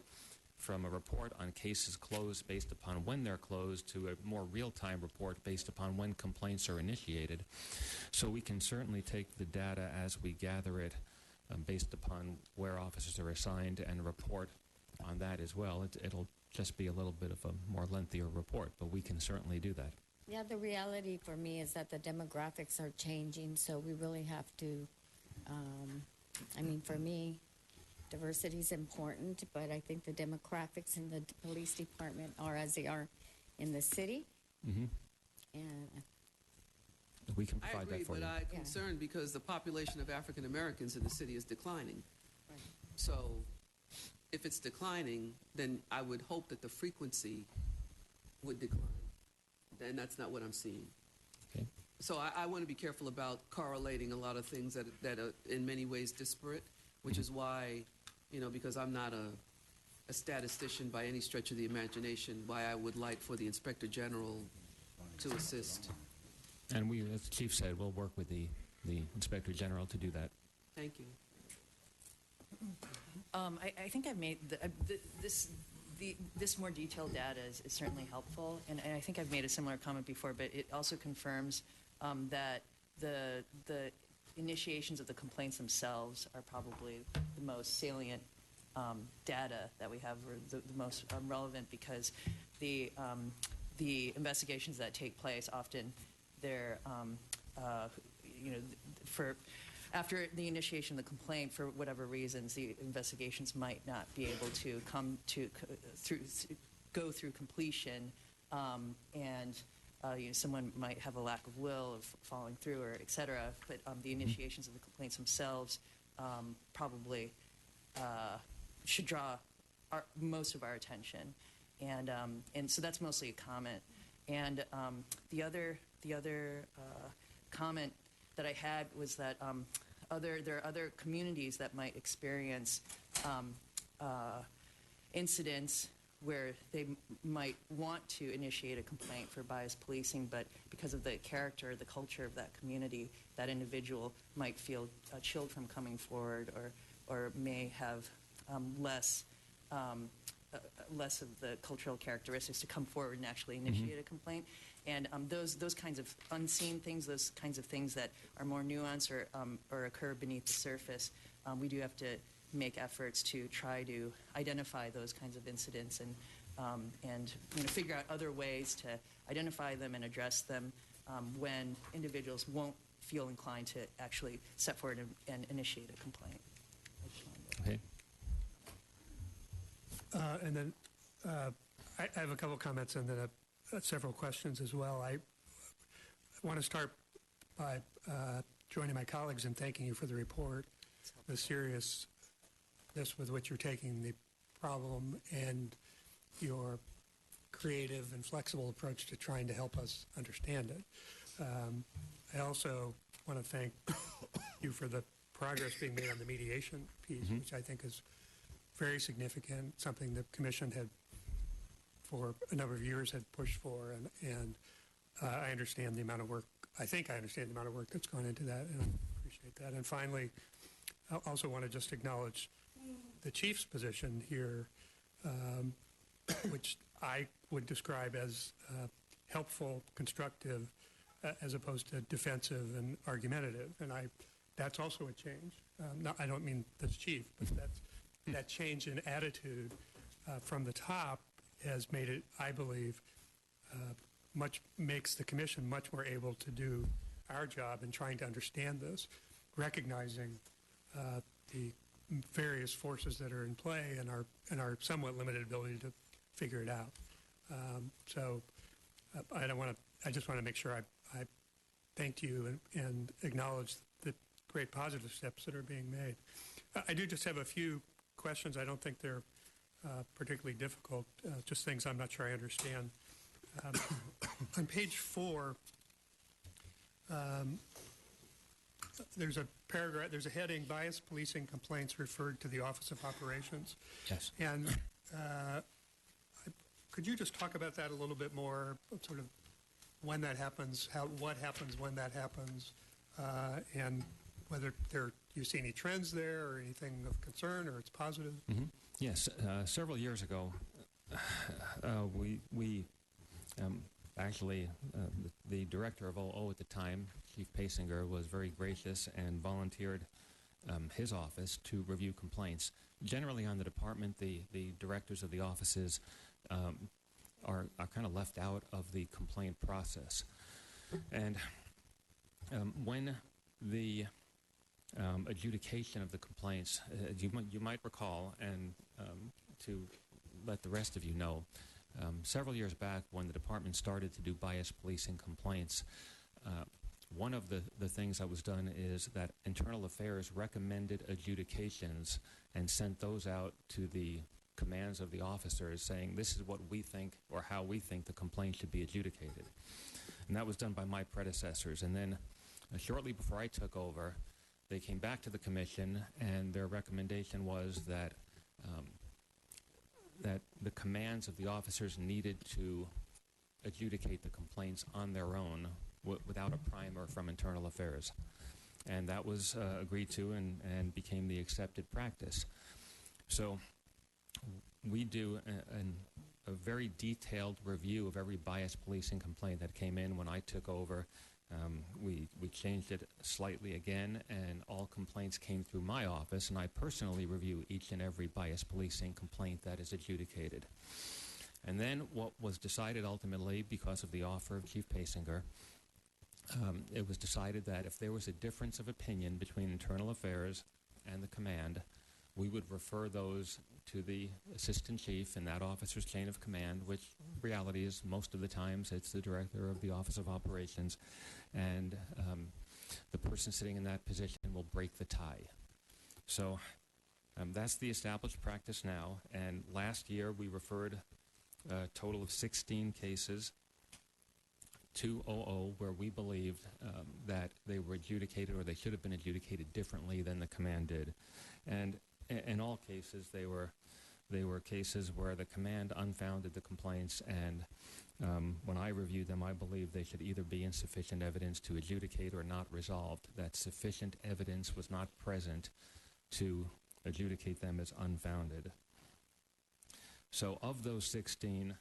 report on cases closed based upon when they're closed to a more real-time report based upon when complaints are initiated. So we can certainly take the data as we gather it based upon where officers are assigned and report on that as well. It'll just be a little bit of a more lengthier report, but we can certainly do that. Yeah, the reality for me is that the demographics are changing, so we really have to, for me, diversity is important, but I think the demographics in the police department are as they are in the city. Mm-hmm. And we can provide I agree, that for but you. I'm concerned because the population of African Americans in the city is declining. Right. So if it's declining, then I would hope that the frequency would decline. And that's not what I'm seeing. Okay. So I want to be careful about correlating a lot of things that are in many ways disparate, which is why, because I'm not a statistician by any stretch of the imagination, why I would like for the Inspector General to assist. And we, as the Chief said, we'll work with the Inspector General to do that. Thank you. I think I've made this more detailed data is certainly helpful, and I think I've made a similar comment before, but it also confirms that the initiations of the complaints themselves are probably the most salient data that we have, or the most relevant, because the investigations that take place often they're after the initiation of the complaint, for whatever reasons, the investigations might not be able to go through completion, and someone might have a lack of will of following through, or et cetera. But the initiations of the complaints themselves probably should draw most of our attention, and so that's mostly a comment. And the other comment that I had was that there are other communities that might experience incidents where they might want to initiate a complaint for bias policing, but because of the character, the culture of that community, that individual might feel chilled from coming forward, or may have less of the cultural characteristics to come forward and actually initiate a complaint. And those kinds of unseen things, those kinds of things that are more nuanced or occur beneath the surface, we do have to make efforts to try to identify those kinds of incidents and figure out other ways to identify them and address them when individuals won't feel inclined to actually step forward and initiate a complaint. Okay. And then I have a couple comments and then several questions as well. I want to start by joining my colleagues in thanking you for the report, the seriousness with which you're taking the problem, and your creative and flexible approach to trying to help us understand it. I also want to thank you for the progress being made on the mediation piece, which I think is very significant, something the Commission had for a number of years had pushed for, and I understand the amount of work, I think I understand the amount of work that's gone into that, and I appreciate that. And finally, I also want to just acknowledge the Chief's position here, which I would describe as helpful, constructive, as opposed to defensive and argumentative. And that's also a change. I don't mean that's Chief, but that change in attitude from the top has made it, I believe, makes the Commission much more able to do our job in trying to understand this, recognizing the various forces that are in play and our somewhat limited ability to figure it out. I just want to make sure I thanked you and acknowledge the great positive steps that are being made. I do just have a few questions. I don't think they're particularly difficult, just things I'm not sure I understand. On page 4, there's a paragraph, there's a heading, Bias Policing Complaints Referred to the Office of Operations. Yes. And could you just talk about that a little bit more, sort of when that happens, what happens when that happens, and whether you see any trends there or anything of concern or it's positive? Mm-hmm. Yes. Several years ago, we actually, the director of OO at the time, Chief Pasinger, was very gracious and volunteered his office to review complaints. Generally on the department, the directors of the offices are kind of left out of the complaint process. And when the adjudication of the complaints, you might recall, and to let the rest of you know, several years back when the department started to do bias policing complaints, one of the things that was done is that Internal Affairs recommended adjudications and sent those out to the commands of the officers saying this is what we think or how we think the complaint should be adjudicated. And that was done by my predecessors. And then shortly before I took over, they came back to the Commission and their recommendation was that that the commands of the officers needed to adjudicate the complaints on their own without a primer from Internal Affairs. And that was agreed to and became the accepted practice. So we do a very detailed review of every bias policing complaint that came in when I took over. We changed it slightly again, and all complaints came through my office, and I personally review each and every bias policing complaint that is adjudicated. And then what was decided ultimately, because of the offer of Chief Pasinger, it was decided that if there was a difference of opinion between Internal Affairs and the command, we would refer those to the assistant chief in that officer's chain of command, which reality is most of the times it's the director of the Office of Operations, and the person sitting in that position will break the tie. So that's the established practice now, and last year we referred a total of 16 cases to OO where we believed that they were adjudicated or they should have been adjudicated differently than the command did. And in all cases, they were they were cases where the command unfounded the complaints, and when I reviewed them, I believe they should either be insufficient evidence to adjudicate or not resolved. That sufficient evidence was not present to adjudicate them as unfounded. So of those 16,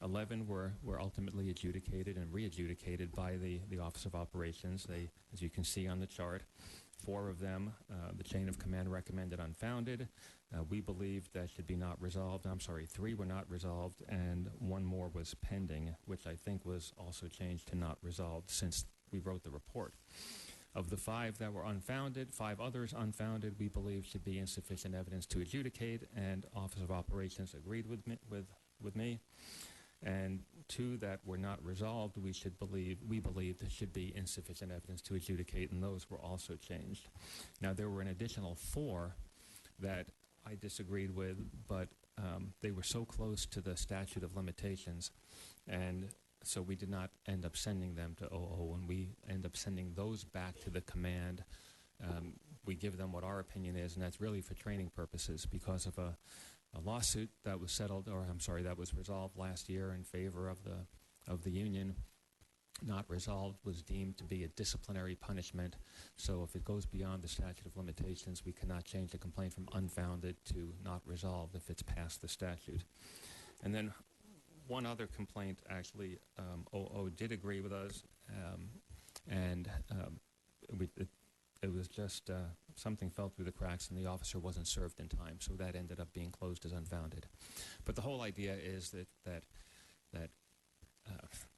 11 were ultimately adjudicated and re-adjudicated by the Office of Operations. They, as you can see on the chart, 4 of them, the chain of command recommended unfounded. We believe that should be not resolved. I'm sorry, 3 were not resolved, and 1 more was pending, which I think was also changed to not resolved since we wrote the report. Of the 5 that were unfounded, 5 others unfounded we believe should be insufficient evidence to adjudicate, and Office of Operations agreed with me. And 2 that were not resolved we believed there should be insufficient evidence to adjudicate, and those were also changed. Now there were an additional 4 that I disagreed with, but they were so close to the statute of limitations, and so we did not end up sending them to OO, and we end up sending those back to the command. We give them what our opinion is, and that's really for training purposes because of a lawsuit that was settled, or I'm sorry, that was resolved last year in favor of the union. Not resolved was deemed to be a disciplinary punishment. So if it goes beyond the statute of limitations, we cannot change the complaint from unfounded to not resolved if it's past the statute. And then one other complaint, actually, OO did agree with us, and it was just something fell through the cracks and the officer wasn't served in time, so that ended up being closed as unfounded. But the whole idea is that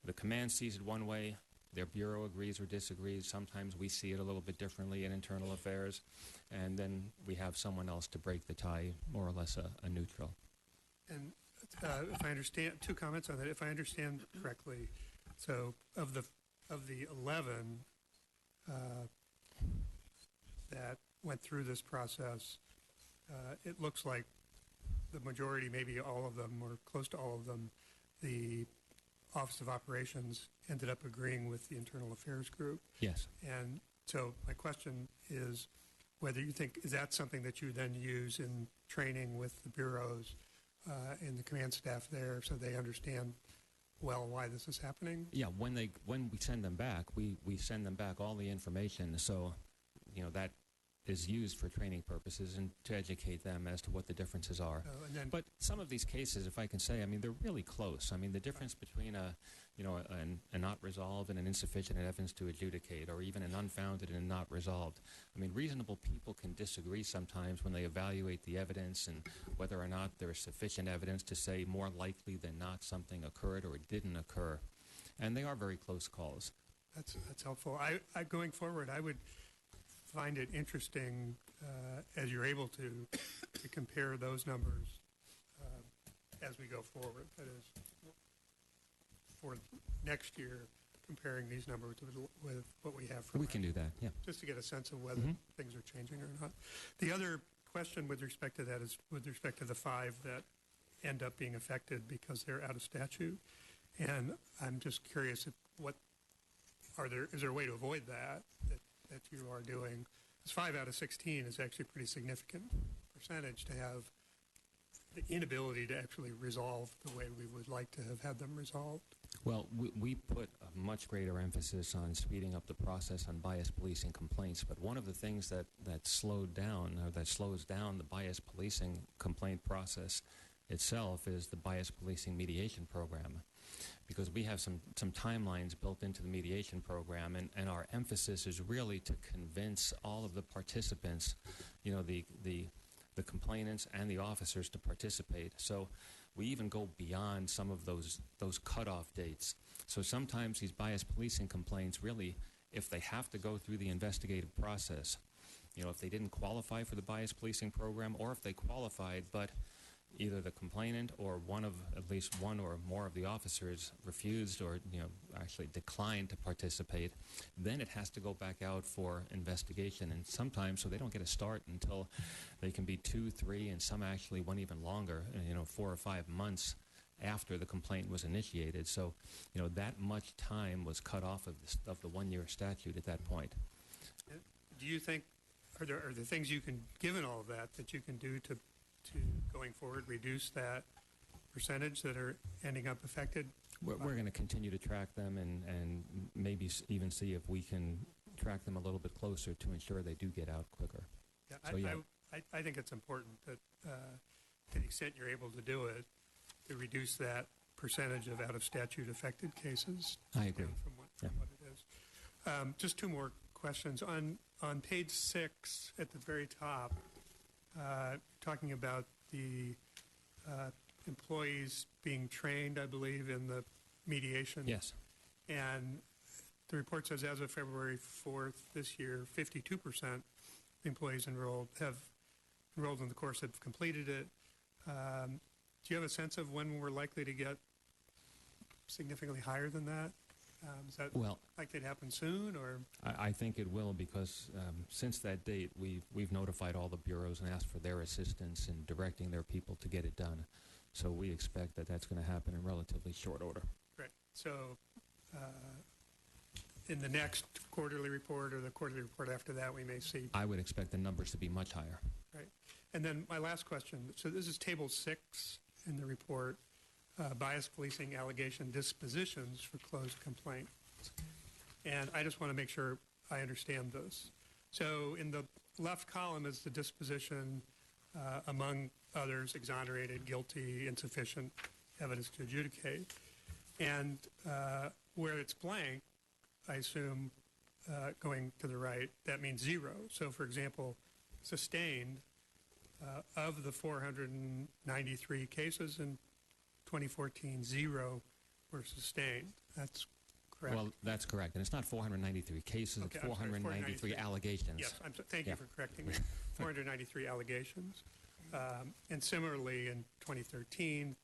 the command sees it one way, their bureau agrees or disagrees. Sometimes we see it a little bit differently in internal affairs, and then we have someone else to break the tie, more or less a neutral. And if I understand, 2 comments on that. If I understand correctly, so of the 11 that went through this process, it looks like the majority, maybe all of them or close to all of them, the Office of Operations ended up agreeing with the Internal Affairs Group. Yes. And so my question is whether you think, is that something that you then use in training with the bureaus and the command staff there so they understand well why this is happening? Yeah, when we send them back, we send them back all the information, so that is used for training purposes and to educate them as to what the differences are. But some of these cases, if I can say, I mean, they're really close. I mean, the difference between a not resolved and an insufficient evidence to adjudicate, or even an unfounded and not resolved. I mean, reasonable people can disagree sometimes when they evaluate the evidence and whether or not there is sufficient evidence to say more likely than not something occurred or didn't occur. And they are very close calls. That's helpful. I going forward, I would find it interesting as you're able to compare those numbers as we go forward. That is, for next year, comparing these numbers with what we have. We can do that, yeah. Just to get a sense of whether things are changing or not. The other question with respect to that is with respect to the 5 that end up being affected because they're out of statute. And I'm just curious, is there a way to avoid that you are doing? Because 5 out of 16 is actually a pretty significant percentage to have the inability to actually resolve the way we would like to have had them resolved. Well, we put a much greater emphasis on speeding up the process on bias policing complaints, but one of the things that slowed down, or that slows down the bias policing complaint process itself, is the bias policing mediation program. Because we have some timelines built into the mediation program, and our emphasis is really to convince all of the participants, the complainants and the officers, to participate. So we even go beyond some of those cutoff dates. So sometimes these bias policing complaints, really, if they have to go through the investigative process, if they didn't qualify for the bias policing program, or if they qualified but either the complainant or at least one or more of the officers refused or actually declined to participate, then it has to go back out for investigation. And sometimes, so they don't get a start until they can be 2, 3, and some actually went even longer, 4 or 5 months after the complaint was initiated. So, that much time was cut off of the 1-year statute at that point. Do you think, are there things you can, given all of that you can do to going forward reduce that percentage that are ending up affected? We're going to continue to track them and maybe even see if we can track them a little bit closer to ensure they do get out quicker. Yeah, I think it's important that to the extent you're able to do it, to reduce that percentage of out-of-statute affected cases. I agree. From what it is. Just two more questions. On page 6 at the very top, talking about the employees being trained, I believe, in the mediation. Yes. And the report says as of February 4th this year, 52% of the employees enrolled in the course have completed it. Do you have a sense of when we're likely to get significantly higher than that? Is that likely to happen soon, or? I think it will, because since that date, we've notified all the bureaus and asked for their assistance in directing their people to get it done. So we expect that that's going to happen in relatively short order. Great. So in the next quarterly report or the quarterly report after that, we may see. I would expect the numbers to be much higher. Right. And then my last question. So this is table 6 in the report, bias policing allegation dispositions for closed complaints. And I just want to make sure I understand this. So in the left column is the disposition, among others, exonerated, guilty, insufficient evidence to adjudicate. And where it's blank, I assume, going to the right, that means 0. So, for example, sustained, of the 493 cases in 2014, 0 were sustained. That's correct? Well, that's correct. And it's not 493 cases, Okay, it's 493 allegations. Yes, thank you for correcting me. 493 allegations. And similarly, in 2013,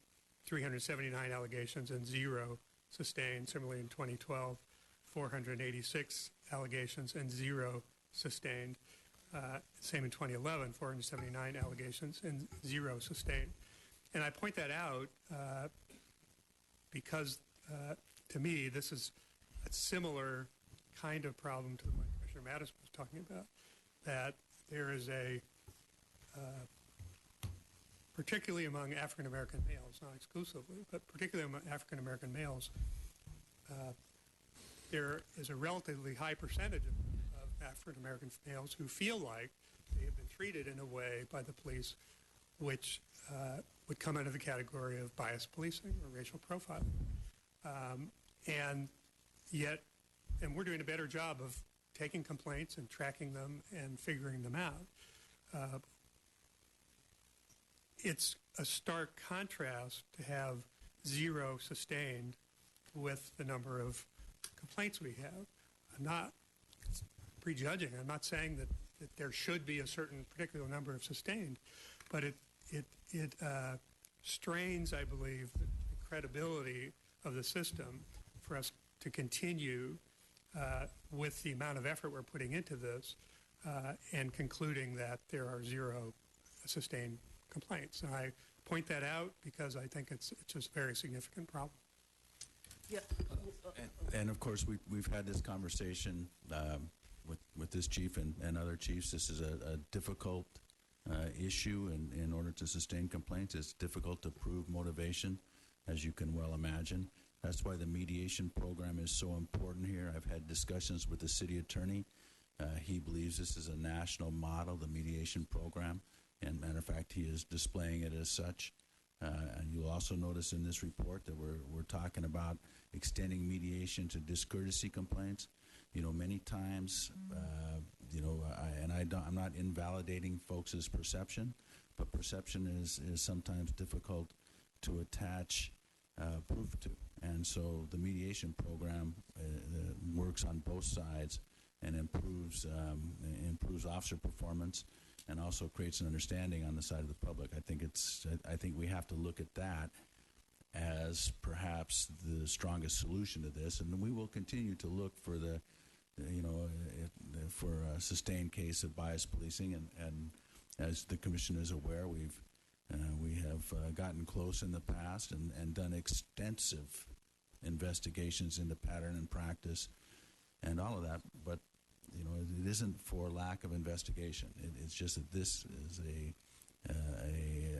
379 allegations and 0 sustained. Similarly, in 2012, 486 allegations and 0 sustained. Same in 2011, 479 allegations and 0 sustained. And I point that out because, to me, this is a similar kind of problem to the one Commissioner Mattis was talking about, that there is a, particularly among African-American males, not exclusively, but particularly among African-American males, there is a relatively high percentage of African-American males who feel like they have been treated in a way by the police which would come under the category of bias policing or racial profiling. And we're doing a better job of taking complaints and tracking them and figuring them out. It's a stark contrast to have 0 sustained with the number of complaints we have. I'm not prejudging. I'm not saying that there should be a certain particular number of sustained, but it strains, I believe, the credibility of the system for us to continue with the amount of effort we're putting into this and concluding that there are 0 sustained complaints. And I point that out because I think it's just a very significant problem. Yeah. And of course, we've had this conversation with this chief and other chiefs. This is a difficult issue, and in order to sustain complaints, it's difficult to prove motivation, as you can well imagine. That's why the mediation program is so important here. I've had discussions with the city attorney. He believes this is a national model, the mediation program, and matter of fact, he is displaying it as such. And you'll also notice in this report that we're talking about extending mediation to discourtesy complaints. You know, many times, I'm not invalidating folks' perception, but perception is sometimes difficult to attach proof to. And so the mediation program works on both sides and improves officer performance, and also creates an understanding on the side of the public. I think we have to look at that as perhaps the strongest solution to this, and we will continue to look for for a sustained case of bias policing, and as the commission is aware, we have gotten close in the past and done extensive investigations into pattern and practice and all of that, but it isn't for lack of investigation. It's just that this is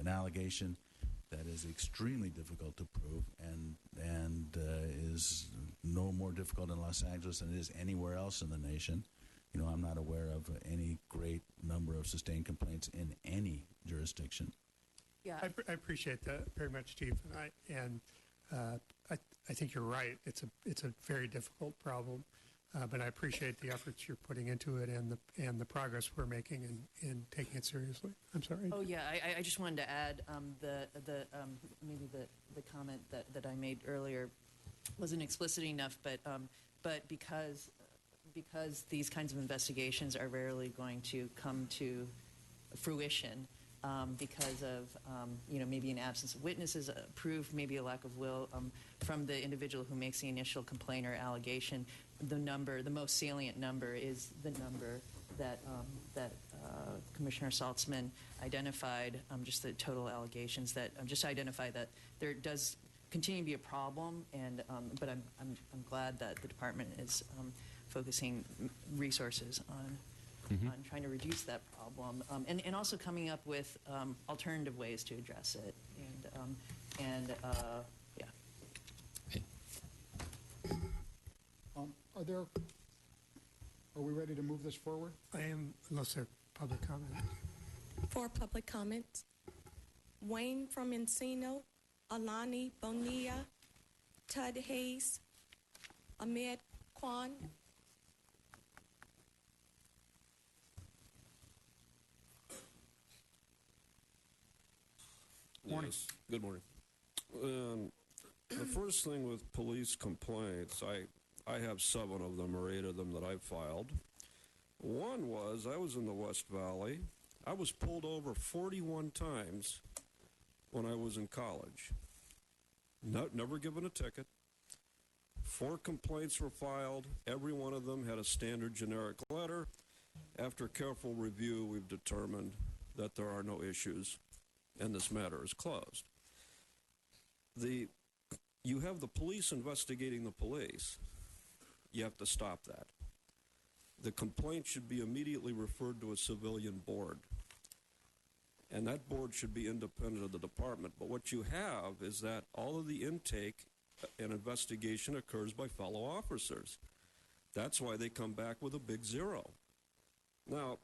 an allegation that is extremely difficult to prove and is no more difficult in Los Angeles than it is anywhere else in the nation. You know, I'm not aware of any great number of sustained complaints in any jurisdiction. Yeah, I appreciate that very much, Chief, and I think you're right. It's a very difficult problem, but I appreciate the efforts you're putting into it and the progress we're making in taking it seriously. I'm sorry. Oh yeah, I just wanted to add maybe the comment that I made earlier wasn't explicit enough, but because these kinds of investigations are rarely going to come to fruition. Because of maybe an absence of witnesses, proof, maybe a lack of will from the individual who makes the initial complaint or allegation. The most salient number is the number that Commissioner Saltzman identified. Just the total allegations that just identify that there does continue to be a problem, but I'm glad that the department is focusing resources on trying to reduce that problem, and also coming up with alternative ways to address it. Are we ready to move this forward? I am, unless there's public comment. For public comment, Wayne from Encino, Alani Bonilla, Tud Hayes, Ahmed Kwan. Morning. Yes. Good morning. The first thing with police complaints, I have 7 of them or 8 of them that I've filed. One was I was in the West Valley. I was pulled over 41 times when I was in college. Never given a ticket. 4 complaints were filed. Every one of them had a standard generic letter. After careful review, we've determined that there are no issues and this matter is closed. You have the police investigating the police. You have to stop that. The complaint should be immediately referred to a civilian board. And that board should be independent of the department. But what you have is that all of the intake and investigation occurs by fellow officers. That's why they come back with a big 0. Now,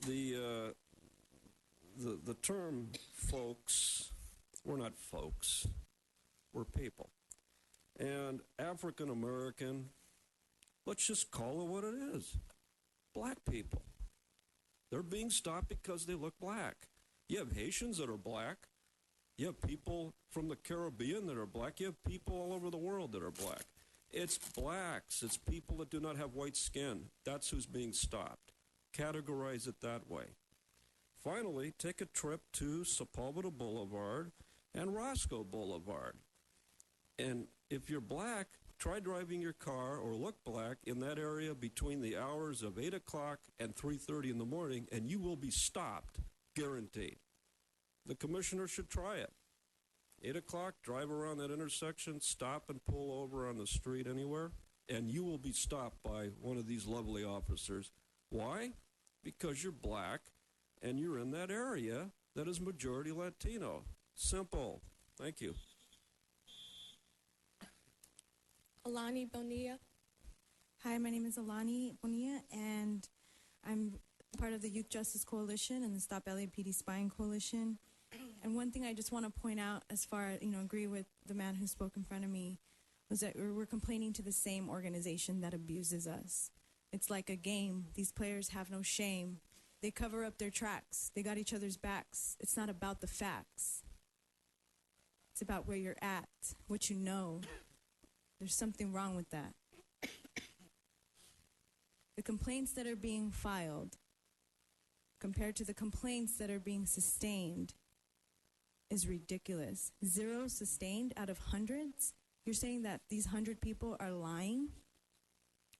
the term folks, we're not folks, we're people. And African American, let's just call it what it is. Black people. They're being stopped because they look black. You have Haitians that are black. You have people from the Caribbean that are black. You have people all over the world that are black. It's blacks. It's people that do not have white skin. That's who's being stopped. Categorize it that way. Finally, take a trip to Sepulveda Boulevard and Roscoe Boulevard. And if you're black, try driving your car or look black in that area between the hours of 8 o'clock and 3:30 in the morning, and you will be stopped, guaranteed. The commissioner should try it. 8 o'clock, drive around that intersection, stop and pull over on the street anywhere, and you will be stopped by one of these lovely officers. Why? Because you're black and you're in that area that is majority Latino. Simple. Thank you. Alani Bonilla. Hi, my name is Alani Bonilla, and I'm part of the Youth Justice Coalition and the Stop LAPD Spying Coalition. And one thing I just want to point out, as far as, agree with the man who spoke in front of me, was that we're complaining to the same organization that abuses us. It's like a game. These players have no shame. They cover up their tracks. They got each other's backs. It's not about the facts. It's about where you're at, what you know. There's something wrong with that. The complaints that are being filed compared to the complaints that are being sustained is ridiculous. 0 sustained out of hundreds? You're saying that these 100 people are lying?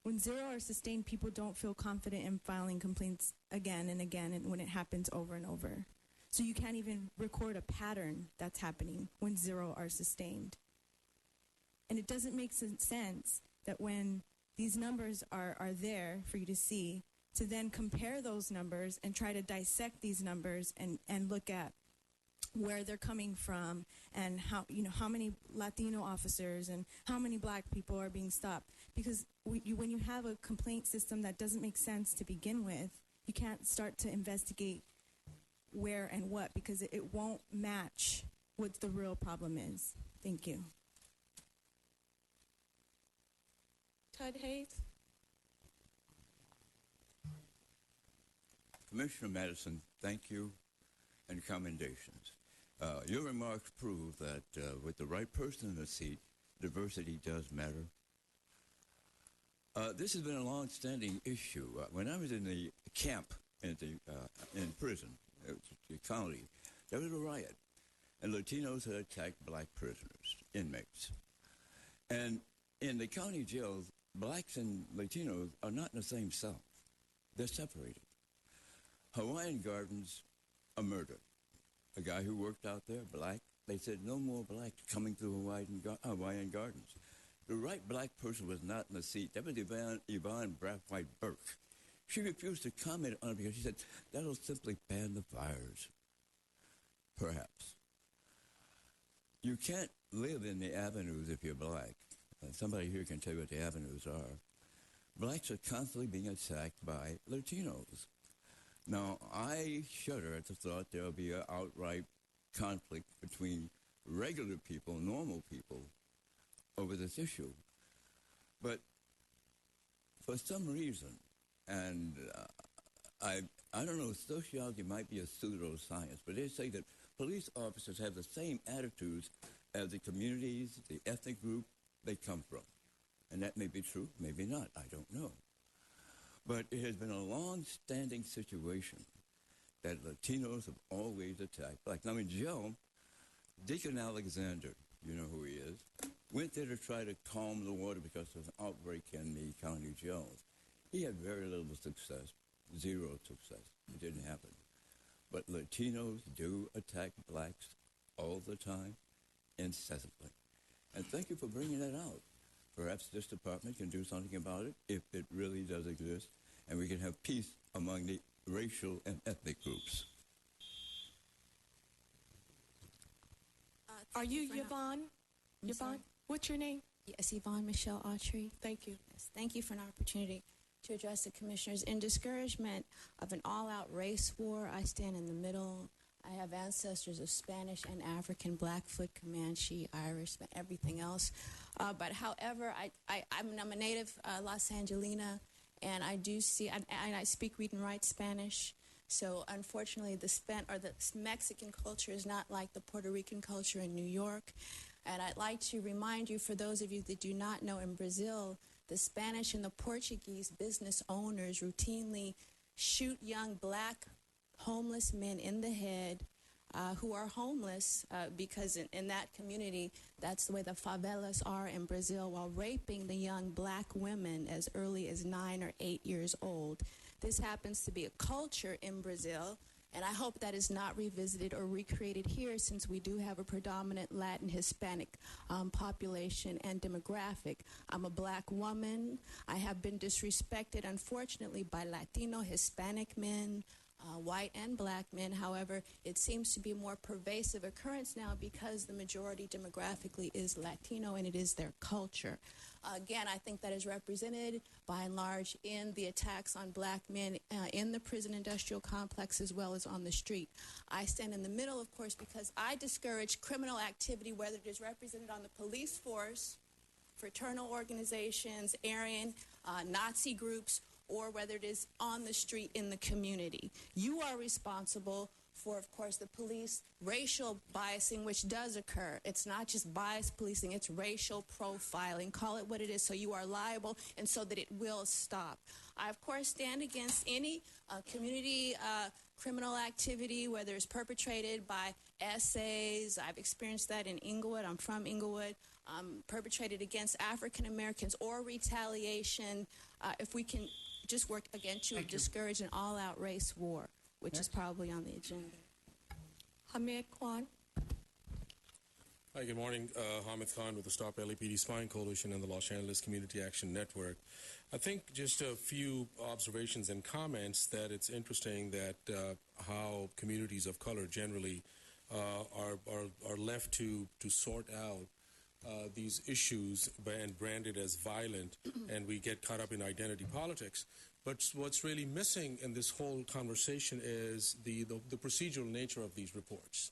When 0 are sustained, people don't feel confident in filing complaints again and again, and when it happens over and over. So you can't even record a pattern that's happening when 0 are sustained. And it doesn't make sense that when these numbers are there for you to see, to then compare those numbers and try to dissect these numbers and look at where they're coming from and how many Latino officers and how many black people are being stopped. Because when you have a complaint system that doesn't make sense to begin with, you can't start to investigate where and what, because it won't match what the real problem is. Thank you. Todd Hayes. Commissioner Madison, thank you and commendations. Your remarks prove that with the right person in the seat, diversity does matter. This has been a long-standing issue. When I was in the camp in prison, the county, there was a riot, and Latinos had attacked black prisoners, inmates. And in the county jails, blacks and Latinos are not in the same cell. They're separated. Hawaiian Gardens, a murder. A guy who worked out there, black, they said no more blacks coming through Hawaiian Gardens. The right black person was not in the seat. That was Yvonne Brathwaite Burke. She refused to comment on it because she said, that'll simply ban the fires. Perhaps. You can't live in the avenues if you're black. Somebody here can tell you what the avenues are. Blacks are constantly being attacked by Latinos. Now, I shudder at the thought there will be an outright conflict between regular people, normal people, over this issue. But for some reason, and I don't know, sociology might be a pseudoscience, but they say that police officers have the same attitudes as the communities, the ethnic group they come from. And that may be true, maybe not, I don't know. But it has been a long-standing situation that Latinos have always attacked blacks. Now, in jail, Deacon Alexander, you know who he is, went there to try to calm the water because of an outbreak in the county jails. He had very little success, zero success. It didn't happen. But Latinos do attack blacks all the time, incessantly. And thank you for bringing that out. Perhaps this department can do something about it if it really does exist, and we can have peace among the racial and ethnic groups. Are you Yvonne? Yvonne? What's your name? Yes, Yvonne Michelle Autry. Thank you. Yes, thank you for an opportunity to address the commissioners. In discouragement of an all-out race war, I stand in the middle. I have ancestors of Spanish and African, Blackfoot, Comanche, Irish, everything else. But however, I'm a native Los Angelina, and I do see, and I speak, read, and write Spanish. So unfortunately, the Mexican culture is not like the Puerto Rican culture in New York. And I'd like to remind you, for those of you that do not know, in Brazil, the Spanish and the Portuguese business owners routinely shoot young black homeless men in the head who are homeless because in that community, that's the way the favelas are in Brazil, while raping the young black women as early as 9 or 8 years old. This happens to be a culture in Brazil, and I hope that is not revisited or recreated here, since we do have a predominant Latin Hispanic population and demographic. I'm a black woman. I have been disrespected, unfortunately, by Latino, Hispanic men, white and black men. However, it seems to be a more pervasive occurrence now because the majority demographically is Latino, and it is their culture. Again, I think that is represented by and large in the attacks on black men in the prison industrial complex as well as on the street. I stand in the middle, of course, because I discourage criminal activity, whether it is represented on the police force, fraternal organizations, Aryan, Nazi groups, or whether it is on the street in the community. You are responsible for, of course, the police racial biasing, which does occur. It's not just bias policing, it's racial profiling. Call it what it is, so you are liable and so that it will stop. I, of course, stand against any community criminal activity, whether it's perpetrated by essays. I've experienced that in Inglewood. I'm from Inglewood. Perpetrated against African Americans, or retaliation. If we can just work again to discourage an all-out race war, which is probably on the agenda. Hamid Kwan. Hi, good morning. Hamid Khan with the Stop LAPD Spying Coalition and the Los Angeles Community Action Network. I think just a few observations and comments that it's interesting that how communities of color generally are left to sort out these issues and branded as violent, and we get caught up in identity politics. But what's really missing in this whole conversation is the procedural nature of these reports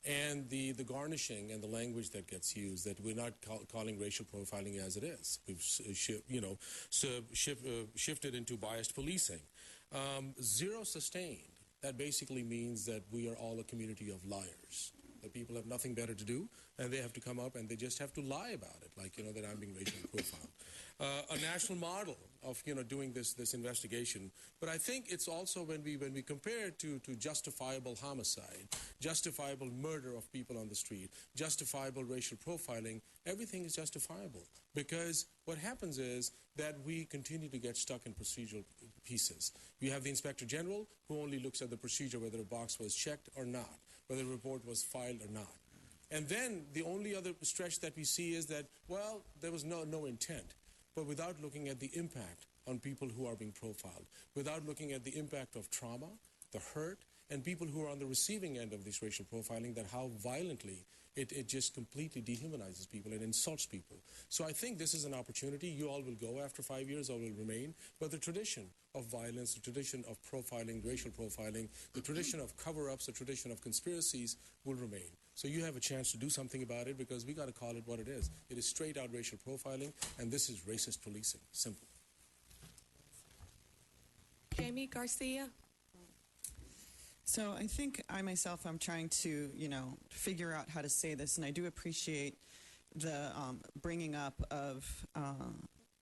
and the garnishing and the language that gets used, that we're not calling racial profiling as it is. We've shifted into biased policing. Zero sustained. That basically means that we are all a community of liars. That people have nothing better to do, and they have to come up and they just have to lie about it, like, that I'm being racially profiled. A national model of, doing this investigation. But I think it's also when we compare it to justifiable homicide, justifiable murder of people on the street, justifiable racial profiling, everything is justifiable. Because what happens is that we continue to get stuck in procedural pieces. You have the Inspector General who only looks at the procedure, whether a box was checked or not, whether a report was filed or not. And then the only other stretch that we see is that, well, there was no intent, but without looking at the impact on people who are being profiled, without looking at the impact of trauma, the hurt, and people who are on the receiving end of this racial profiling, that how violently it just completely dehumanizes people and insults people. So I think this is an opportunity. You all will go after 5 years, or will remain, but the tradition of violence, the tradition of profiling, racial profiling, the tradition of cover-ups, the tradition of conspiracies will remain. So you have a chance to do something about it, because we got to call it what it is. It is straight out racial profiling, and this is racist policing. Simple. Jamie Garcia. So I think I myself, I'm trying to, figure out how to say this, and I do appreciate the bringing up of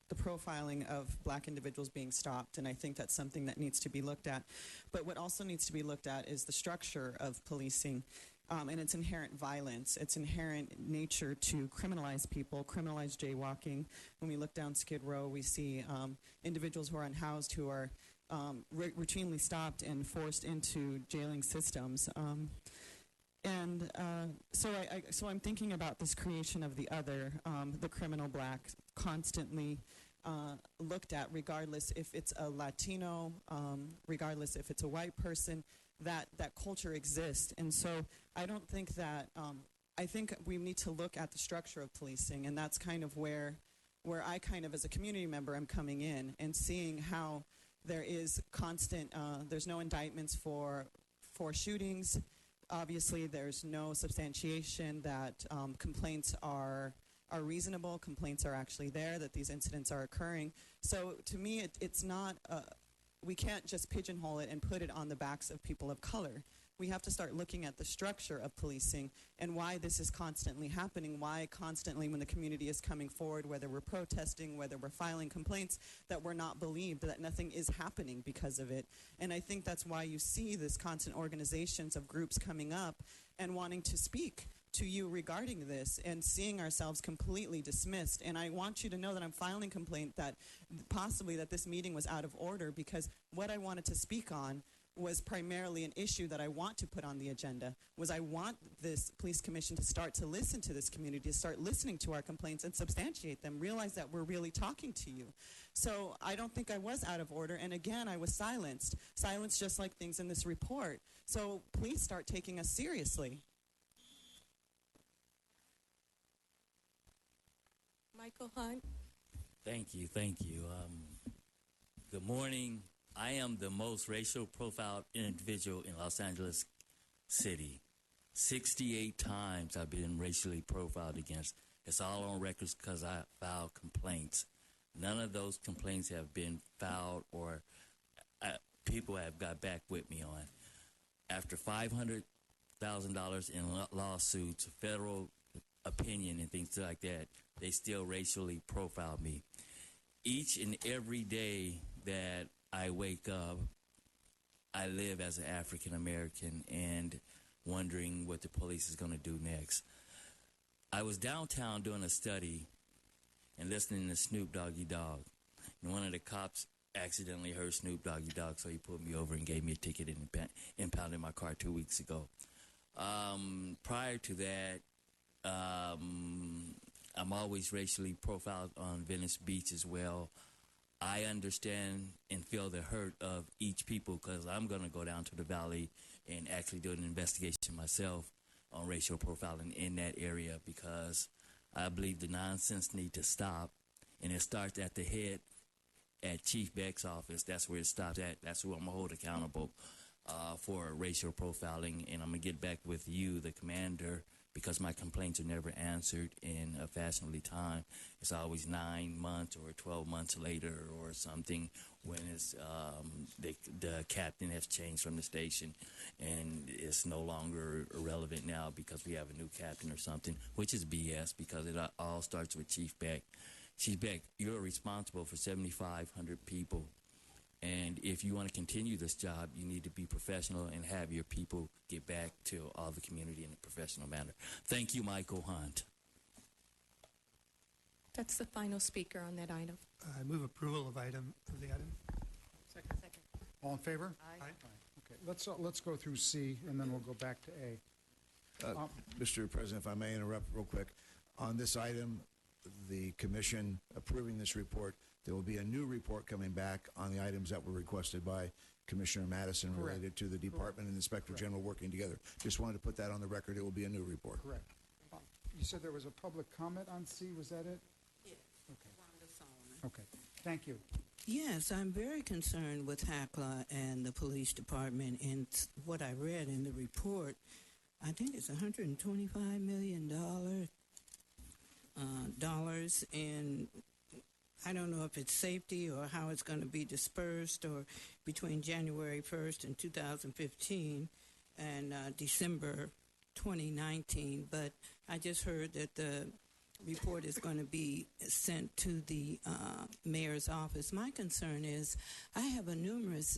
the profiling of black individuals being stopped, and I think that's something that needs to be looked at. But what also needs to be looked at is the structure of policing and its inherent violence, its inherent nature to criminalize people, criminalize jaywalking. When we look down Skid Row, we see individuals who are unhoused who are routinely stopped and forced into jailing systems. So I'm thinking about this creation of the other, the criminal black, constantly looked at, regardless if it's a Latino, regardless if it's a white person, that culture exists. And so I don't think that, I think we need to look at the structure of policing, and that's kind of where I kind of, as a community member, am coming in and seeing how there is constant, there's no indictments for shootings. Obviously, there's no substantiation that complaints are reasonable, complaints are actually there, that these incidents are occurring. So to me, it's not, we can't just pigeonhole it and put it on the backs of people of color. We have to start looking at the structure of policing and why this is constantly happening, why constantly when the community is coming forward, whether we're protesting, whether we're filing complaints, that we're not believed, that nothing is happening because of it. And I think that's why you see this constant organizations of groups coming up and wanting to speak to you regarding this and seeing ourselves completely dismissed. And I want you to know that I'm filing a complaint that possibly that this meeting was out of order, because what I wanted to speak on was primarily an issue that I want to put on the agenda, was I want this police commission to start to listen to this community, to start listening to our complaints and substantiate them, realize that we're really talking to you. So I don't think I was out of order, and again, I was silenced just like things in this report. So please start taking us seriously. Michael Hunt. Thank you. Good morning. I am the most racial profiled individual in Los Angeles City. 68 times I've been racially profiled against. It's all on records because I filed complaints. None of those complaints have been filed or people have got back with me on. After $500,000 in lawsuits, federal opinion and things like that, they still racially profiled me. Each and every day that I wake up, I live as an African American and wondering what the police is going to do next. I was downtown doing a study and listening to Snoop Doggy Dogg. And one of the cops accidentally heard Snoop Doggy Dogg, so he pulled me over and gave me a ticket and impounded my car 2 weeks ago. Prior to that, I'm always racially profiled on Venice Beach as well. I understand and feel the hurt of each people because I'm going to go down to the valley and actually do an investigation myself. on racial profiling in that area, because I believe the nonsense need to stop, and it starts at the head at Chief Beck's office. That's where it stops at. That's who I'm going to hold accountable for racial profiling, and I'm going to get back with you, the commander, because my complaints are never answered in a fashionably time. It's always 9 months or 12 months later or something when it's the captain has changed from the station and it's no longer relevant now because we have a new captain or something, which is BS because it all starts with Chief Beck. Chief Beck, you're responsible for 7,500 people. And if you want to continue this job, you need to be professional and have your people get back to all the community in a professional manner. Thank you, Michael Hunt. That's the final speaker on that item. I move approval of the item. Second. All in favor? Aye. Okay, let's go through C, and then we'll go back to A. Mr. President, if I may interrupt real quick. On this item, the commission approving this report, there will be a new report coming back on the items that were requested by Commissioner Madison related to the department and Inspector General working together. Just wanted to put that on the record. It will be a new report. Correct. You said there was a public comment on C. Was that it? Yes. Okay. Okay. Thank you. Yes, I'm very concerned with HACLA and the police department. And what I read in the report, I think it's $125 million in, I don't know if it's safety or how it's going to be dispersed or between January 1st in 2015 and December 2019. But I just heard that the report is going to be sent to the mayor's office. My concern is I have a numerous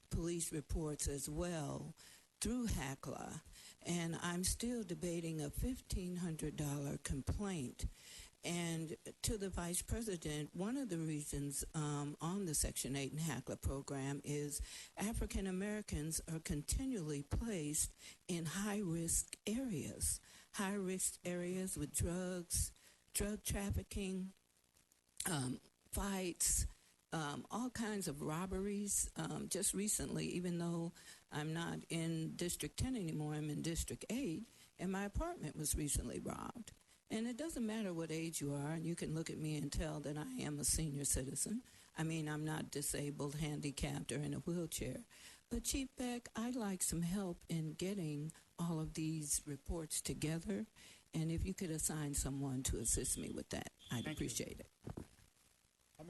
police reports as well through HACLA, and I'm still debating a $1,500 complaint. And to the Vice President, one of the reasons on the Section 8 and HACLA program is African Americans are continually placed in high-risk areas with drugs, drug trafficking, fights, all kinds of robberies. Just recently, even though I'm not in District 10 anymore, I'm in District 8, and my apartment was recently robbed. And it doesn't matter what age you are, and you can look at me and tell that I am a senior citizen. I mean, I'm not disabled, handicapped, or in a wheelchair. But Chief Beck, I'd like some help in getting all of these reports together, and if you could assign someone to assist me with that, I'd appreciate it.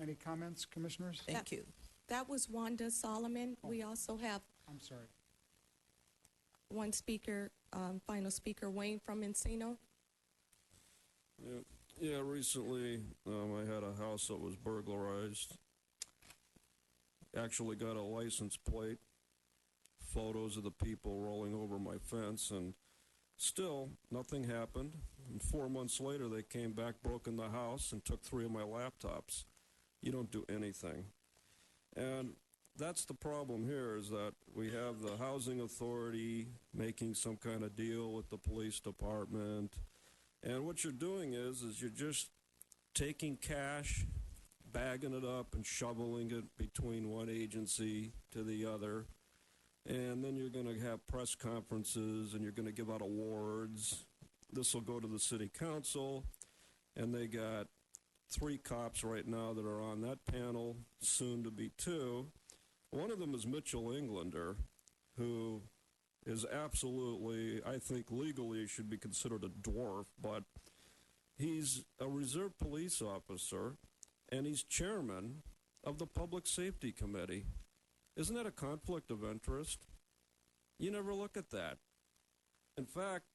Any comments, commissioners? Thank you. That was Wanda Solomon. We also have I'm sorry. one speaker, final speaker, Wayne from Encino. Yeah, recently I had a house that was burglarized. Actually got a license plate, photos of the people rolling over my fence, and still nothing happened. And 4 months later, they came back, broke in the house, and took 3 of my laptops. You don't do anything. And that's the problem here, is that we have the housing authority making some kind of deal with the police department. And what you're doing is you're just taking cash, bagging it up, and shoveling it between one agency to the other. And then you're going to have press conferences, and you're going to give out awards. This will go to the city council, and they got 3 cops right now that are on that panel, soon to be 2. One of them is Mitchell Englander, who is absolutely, I think legally should be considered a dwarf, but he's a reserve police officer, and he's chairman of the Public Safety Committee. Isn't that a conflict of interest? You never look at that. In fact,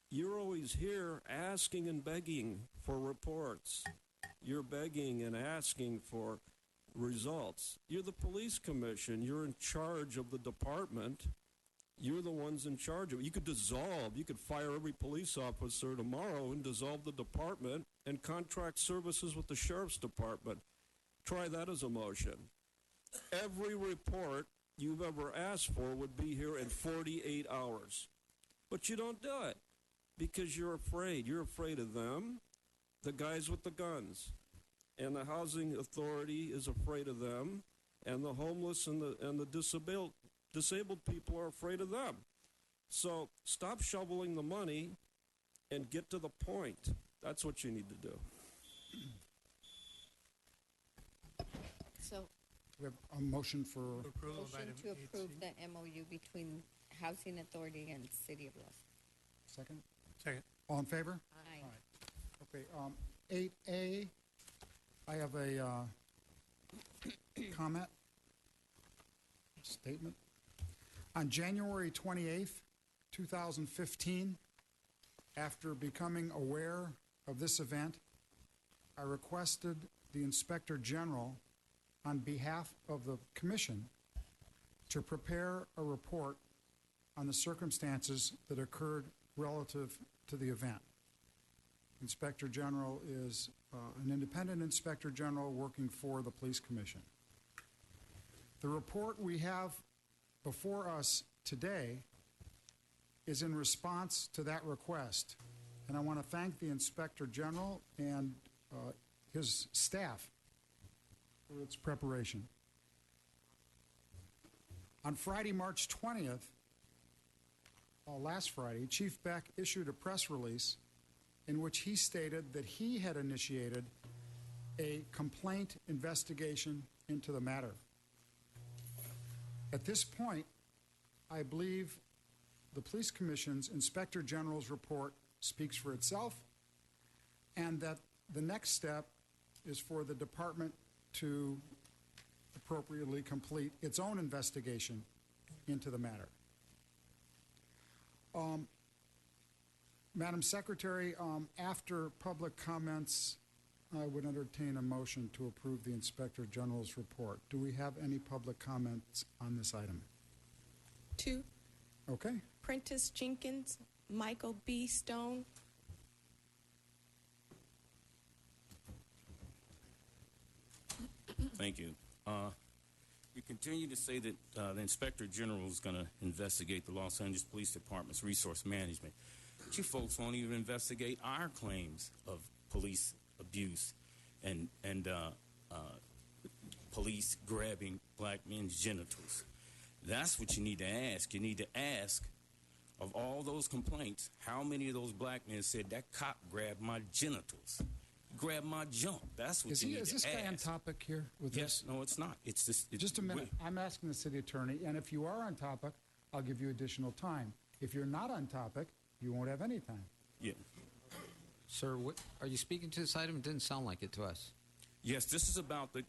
you're always here asking and begging for reports. You're begging and asking for results. You're the police commission. You're in charge of the department. You're the ones in charge of it. You could dissolve. You could fire every police officer tomorrow and dissolve the department and contract services with the sheriff's department. Try that as a motion. Every report you've ever asked for would be here in 48 hours. But you don't do it because you're afraid. You're afraid of them, the guys with the guns. And the housing authority is afraid of them, and the homeless and the disabled people are afraid of them. So stop shoveling the money and get to the point. That's what you need to do. So, We have a motion for, motion to approve the MOU between Housing Authority and City of Los. second? Second. All in favor? Aye. Okay, 8A, I have a comment, statement. On January 28th, 2015, after becoming aware of this event, I requested the Inspector General, on behalf of the Commission, to prepare a report on the circumstances that occurred relative to the event. Inspector General is an independent Inspector General working for the Police Commission. The report we have before us today is in response to that request, and I want to thank the Inspector General and his staff for its preparation. On Friday, March 20th, last Friday, Chief Beck issued a press release in which he stated that he had initiated a complaint investigation into the matter. At this point, I believe the Police Commission's Inspector General's report speaks for itself, and that the next step is for the department to appropriately complete its own investigation into the matter. Madam Secretary, after public comments, I would entertain a motion to approve the Inspector General's report. Do we have any public comments on this item? 2, Okay. Prentice Jenkins, Michael B. Stone. Thank you. You continue to say that the Inspector General is going to investigate the Los Angeles Police Department's resource management. But you folks won't even investigate our claims of police abuse and police grabbing black men's genitals. That's what you need to ask. You need to ask, of all those complaints, how many of those black men said that cop grabbed my genitals? Grab my junk. That's what you need to ask. Is this guy on topic here with Yes, this? no, it's not. It's this. Just a minute. I'm asking the city attorney, and if you are on topic, I'll give you additional time. If you're not on topic, you won't have any time. Yeah. Sir, what, are you speaking to this item? It didn't sound like it to us. Yes, this is about the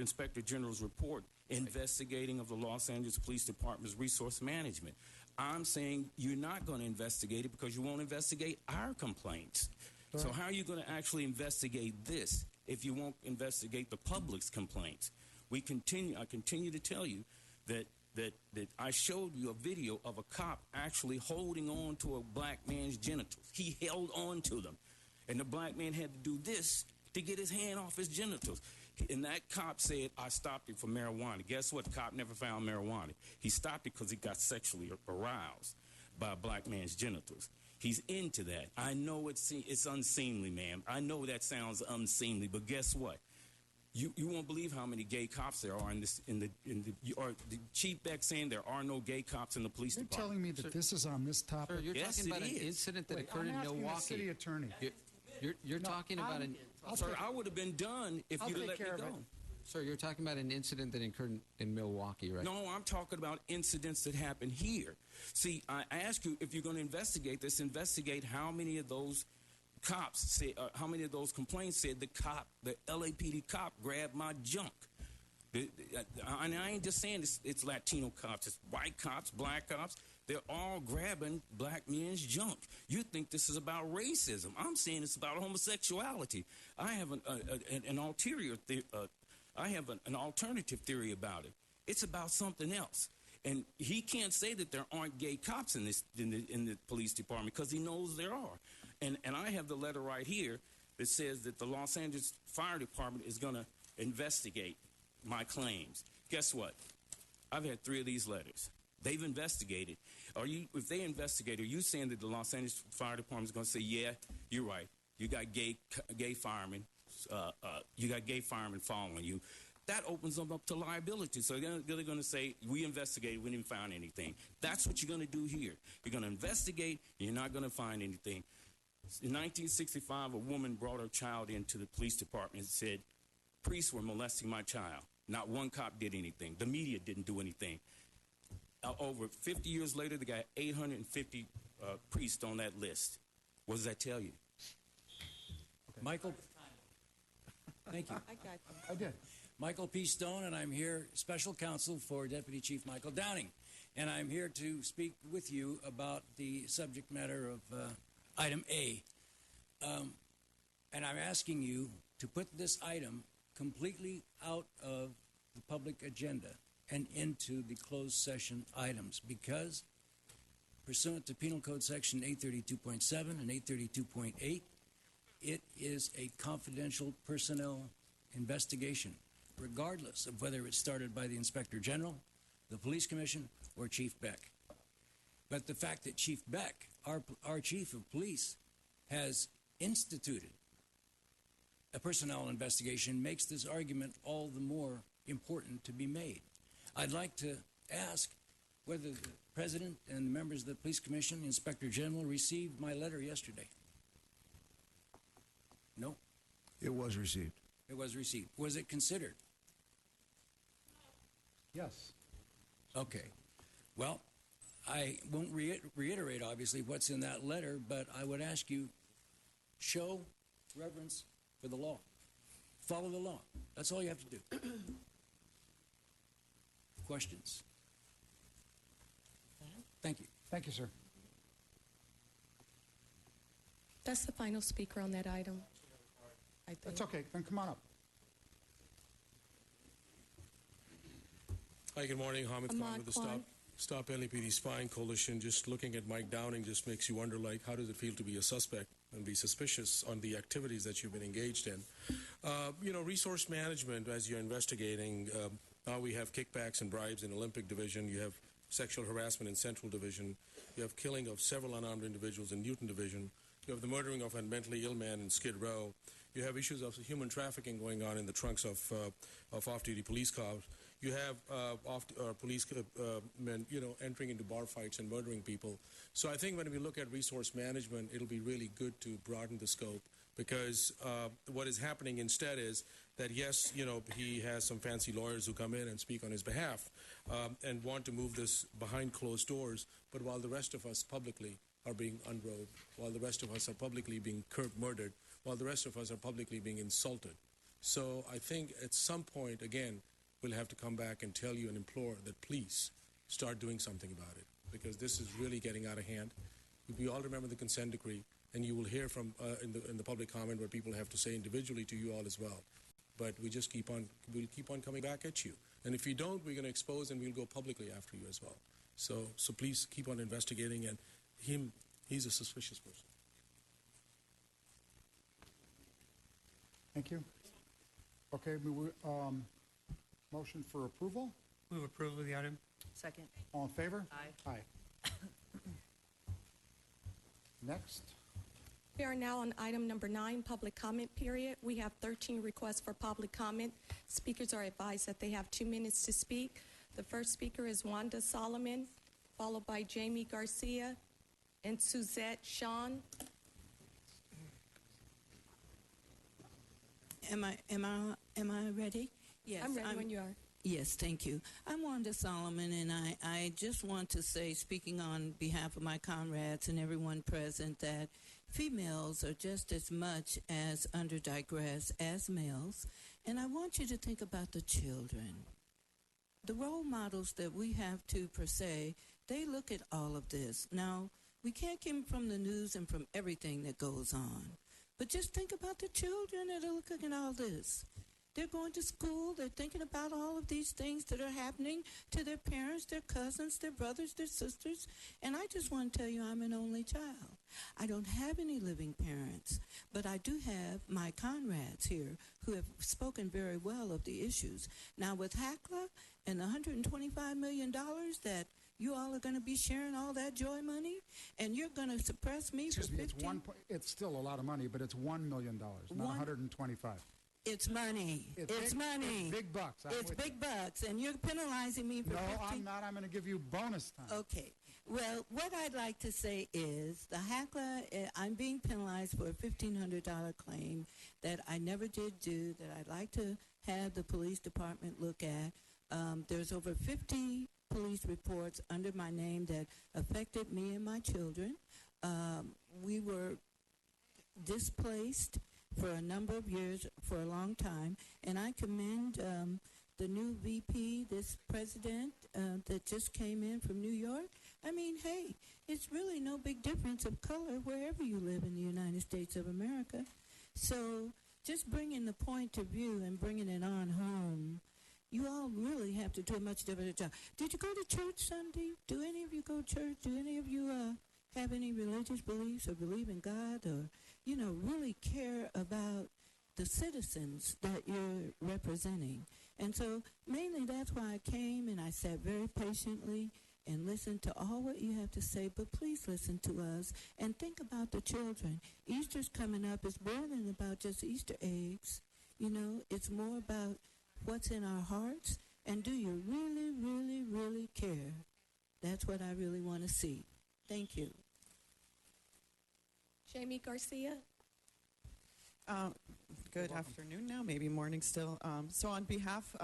Inspector General's report investigating of the Los Angeles Police Department's resource management. I'm saying you're not going to investigate it because you won't investigate our complaints. So how are you going to actually investigate this if you won't investigate the public's complaints? I continue to tell you that I showed you a video of a cop actually holding on to a black man's genitals. He held on to them. And the black man had to do this to get his hand off his genitals. And that cop said, I stopped it for marijuana. Guess what? The cop never found marijuana. He stopped it because he got sexually aroused by a black man's genitals. He's into that. I know it's unseemly, ma'am. I know that sounds unseemly, but guess what? You won't believe how many gay cops there are the Chief Beck saying there are no gay cops in the police department. You're telling me that this is on this topic? Sir, you're talking about an incident that occurred in Milwaukee. I'm asking the city attorney. You're talking about an... Sir, I would have been done if you'd let me go. Sir, you're talking about an incident that occurred in Milwaukee, right? No, I'm talking about incidents that happen here. See, I ask you, if you're going to investigate this, investigate how many of those cops say, how many of those complaints said the LAPD cop grabbed my junk. And I ain't just saying it's Latino cops, it's white cops, black cops. They're all grabbing black men's junk. You think this is about racism. I'm saying it's about homosexuality. I have an alternative theory about it. It's about something else. And he can't say that there aren't gay cops in the police department because he knows there are. And I have the letter right here that says that the Los Angeles Fire Department is going to investigate my claims. Guess what? I've had 3 of these letters. They've investigated. If they investigate, are you saying that the Los Angeles Fire Department is going to say, yeah, you're right. You got gay firemen. You got gay firemen following you. that opens them up to liability. So they're going to say, we investigated, we didn't find anything. That's what you're going to do here. You're going to investigate, and you're not going to find anything. In 1965, a woman brought her child into the police department and said, priests were molesting my child. Not one cop did anything. The media didn't do anything. Over 50 years later, they got 850 priests on that list. What does that tell you? Okay. Michael, thank you. I got you. I did. Michael P. Stone, and I'm here, Special Counsel for Deputy Chief Michael Downing. And I'm here to speak with you about the subject matter of item A. And I'm asking you to put this item completely out of the public agenda and into the closed session items, because pursuant to Penal Code Section 832.7 and 832.8, it is a confidential personnel investigation, regardless of whether it's started by the Inspector General, the Police Commission, or Chief Beck. But the fact that Chief Beck, our Chief of Police, has instituted a personnel investigation makes this argument all the more important to be made. I'd like to ask whether the President and the members of the Police Commission, the Inspector General, received my letter yesterday. No? It was received. It was received. Was it considered? Yes. Okay. Well, I won't reiterate, obviously, what's in that letter, but I would ask you, show reverence for the law. Follow the law. That's all you have to do. Questions? Thank you. Thank you, sir. That's the final speaker on that item. I think. That's okay. Then come on up. Hi, good morning. Hamid Khan with the Stop LAPD Spying Coalition. Just looking at Mike Downing just makes you wonder, like, how does it feel to be a suspect and be suspicious on the activities that you've been engaged in? Resource management, as you're investigating, now we have kickbacks and bribes in Olympic Division. You have sexual harassment in Central Division. You have killing of several unarmed individuals in Newton Division. You have the murdering of a mentally ill man in Skid Row. You have issues of human trafficking going on in the trunks of off-duty police cars. You have police men, entering into bar fights and murdering people. So I think when we look at resource management, it'll be really good to broaden the scope, because what is happening instead is that, yes, he has some fancy lawyers who come in and speak on his behalf and want to move this behind closed doors, but while the rest of us publicly are being unrobed, while the rest of us are publicly being murdered, while the rest of us are publicly being insulted. So I think at some point, again, we'll have to come back and tell you and implore that please start doing something about it, because this is really getting out of hand. We all remember the consent decree, and you will hear from in the public comment what people have to say individually to you all as well. But we'll keep on coming back at you. And if you don't, we're going to expose and we'll go publicly after you as well. So please keep on investigating, and he's a suspicious person. Thank you. Okay, motion for approval? Move approval of the item. Second. All in favor? Aye. Aye. Next. We are now on item number 9, public comment period. We have 13 requests for public comment. Speakers are advised that they have 2 minutes to speak. The first speaker is Wanda Solomon, followed by Jamie Garcia and Suzette Sean. Am I ready? Yes, I'm ready when you are. Yes, thank you. I'm Wanda Solomon, and I just want to say, speaking on behalf of my comrades and everyone present, that females are just as much as underdigressed as males, and I want you to think about the children. The role models that we have to, per se, they look at all of this. Now, we can't keep them from the news and from everything that goes on, but just think about the children that are looking at all this. They're going to school. They're thinking about all of these things that are happening to their parents, their cousins, their brothers, their sisters. And I just want to tell you, I'm an only child. I don't have any living parents, but I do have my comrades here who have spoken very well of the issues. Now, with HACLA and the $125 million that you all are going to be sharing all that joy money, and you're going to suppress me for 15? It's still a lot of money, but it's $1 million, not 125. It's money. It's money. It's big bucks. It's big bucks, and you're penalizing me for No, 15. I'm not. I'm going to give you bonus time. Okay. Well, what I'd like to say is the HACLA, I'm being penalized for a $1,500 claim that I never did do, that I'd like to have the police department look at. There's over 50 police reports under my name that affected me and my children. We were displaced for a number of years, for a long time, and I commend the new VP, this president that just came in from New York. I mean, hey, it's really no big difference of color wherever you live in the United States of America. So just bringing the point of view and bringing it on home, you all really have to do a much different job. Did you go to church Sunday? Do any of you go to church? Do any of you have any religious beliefs or believe in God or, you know, really care about the citizens that you're representing? And so mainly that's why I came, and I sat very patiently and listened to all what you have to say, but please listen to us and think about the children. Easter's coming up. It's more than about just Easter eggs. You know, it's more about what's in our hearts, and do you really, really, really care? That's what I really want to see. Thank you. Jamie Garcia. Good afternoon now, maybe morning still. So on behalf,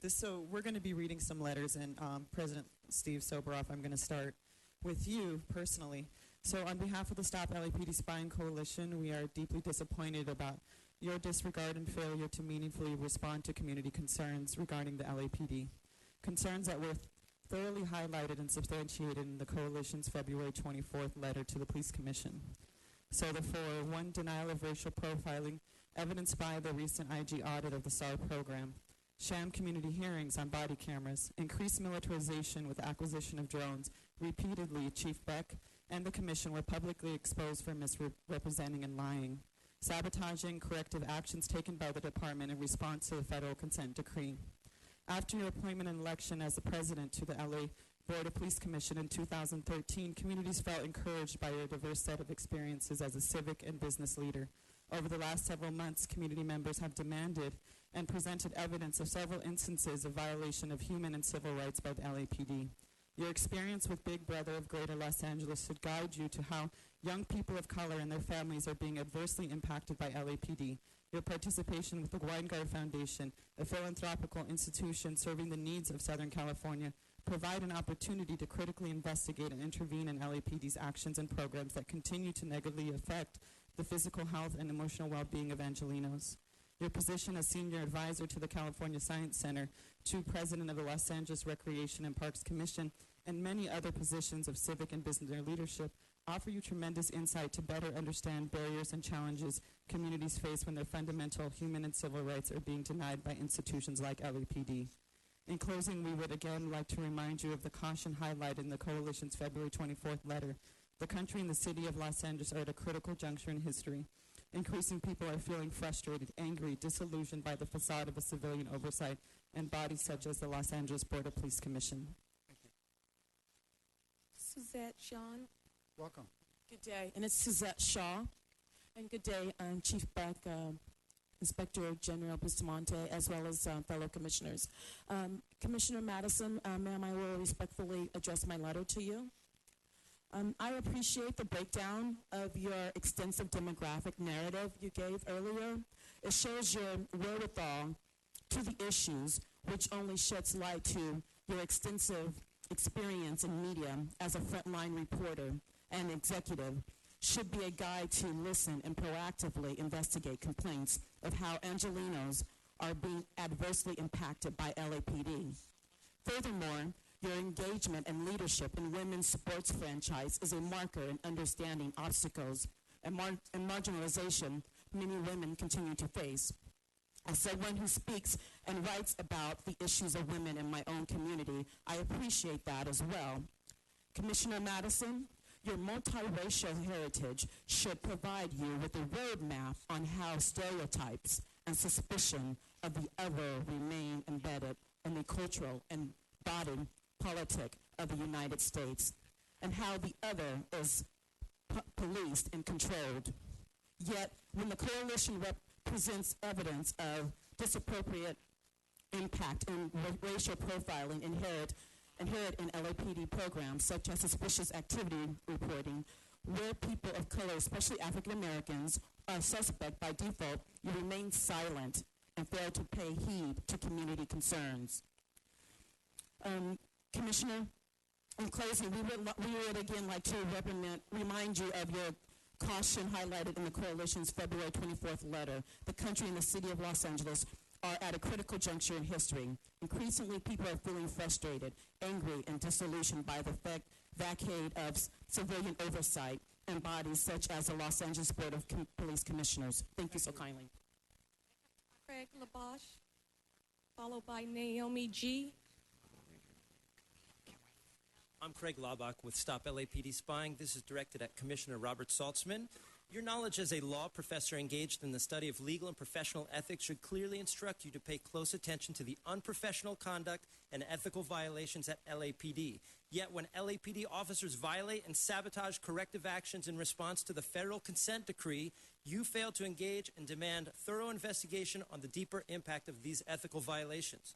so we're going to be reading some letters, and President Steve Soboroff, I'm going to start with you personally. So on behalf of the Stop LAPD Spying Coalition, we are deeply disappointed about your disregard and failure to meaningfully respond to community concerns regarding the LAPD. Concerns that were thoroughly highlighted and substantiated in the Coalition's February 24th letter to the Police Commission. So therefore, one, denial of racial profiling, evidenced by the recent IG audit of the SAR program, sham community hearings on body cameras, increased militarization with acquisition of drones. Repeatedly, Chief Beck and the Commission were publicly exposed for misrepresenting and lying, sabotaging corrective actions taken by the department in response to the federal consent decree. After your appointment and election as the president to the LA Board of Police Commission in 2013, communities felt encouraged by your diverse set of experiences as a civic and business leader. Over the last several months, community members have demanded and presented evidence of several instances of violation of human and civil rights by the LAPD. Your experience with Big Brother of Greater Los Angeles should guide you to how young people of color and their families are being adversely impacted by LAPD. Your participation with the Weingart Foundation, a philanthropical institution serving the needs of Southern California, provide an opportunity to critically investigate and intervene in LAPD's actions and programs that continue to negatively affect the physical health and emotional well-being of Angelenos. Your position as senior advisor to the California Science Center, to president of the Los Angeles Recreation and Parks Commission, and many other positions of civic and business leadership offer you tremendous insight to better understand barriers and challenges communities face when their fundamental human and civil rights are being denied by institutions like LAPD. In closing, we would again like to remind you of the caution highlighted in the Coalition's February 24th letter. The country and the city of Los Angeles are at a critical juncture in history. Increasing people are feeling frustrated, angry, disillusioned by the facade of a civilian oversight and bodies such as the Los Angeles Board of Police Commission. Suzette Sean. Welcome. Good day, and it's Suzette Shaw. And good day, Chief Beck, Inspector General Bustamante, as well as fellow commissioners. Commissioner Madison, ma'am, I will respectfully address my letter to you. I appreciate the breakdown of your extensive demographic narrative you gave earlier. It shows your wherewithal to the issues, which only sheds light to your extensive experience in media as a frontline reporter and executive, should be a guide to listen and proactively investigate complaints of how Angelenos are being adversely impacted by LAPD. Furthermore, your engagement and leadership in women's sports franchise is a marker in understanding obstacles and marginalization many women continue to face. As someone who speaks and writes about the issues of women in my own community, I appreciate that as well. Commissioner Madison, your multiracial heritage should provide you with a roadmap on how stereotypes and suspicion of the other remain embedded in the cultural and body politic of the United States, and how the other is policed and controlled. Yet, when the coalition presents evidence of disappropriate impact and racial profiling inherent in LAPD programs, such as suspicious activity reporting, where people of color, especially African Americans, are suspect by default. You remain silent and fail to pay heed to community concerns. Commissioner, in closing, we would again like to remind you of your caution highlighted in the Coalition's February 24th letter. The country and the city of Los Angeles are at a critical juncture in history. Increasingly, people are feeling frustrated, angry, and disillusioned by the vacade of civilian oversight and bodies such as the Los Angeles Board of Police Commissioners. Thank you so kindly. Craig Labosh, followed by Naomi G. I'm Craig Laubach with Stop LAPD Spying. This is directed at Commissioner Robert Saltzman. Your knowledge as a law professor engaged in the study of legal and professional ethics should clearly instruct you to pay close attention to the unprofessional conduct and ethical violations at LAPD. Yet when LAPD officers violate and sabotage corrective actions in response to the federal consent decree, you fail to engage and demand thorough investigation on the deeper impact of these ethical violations.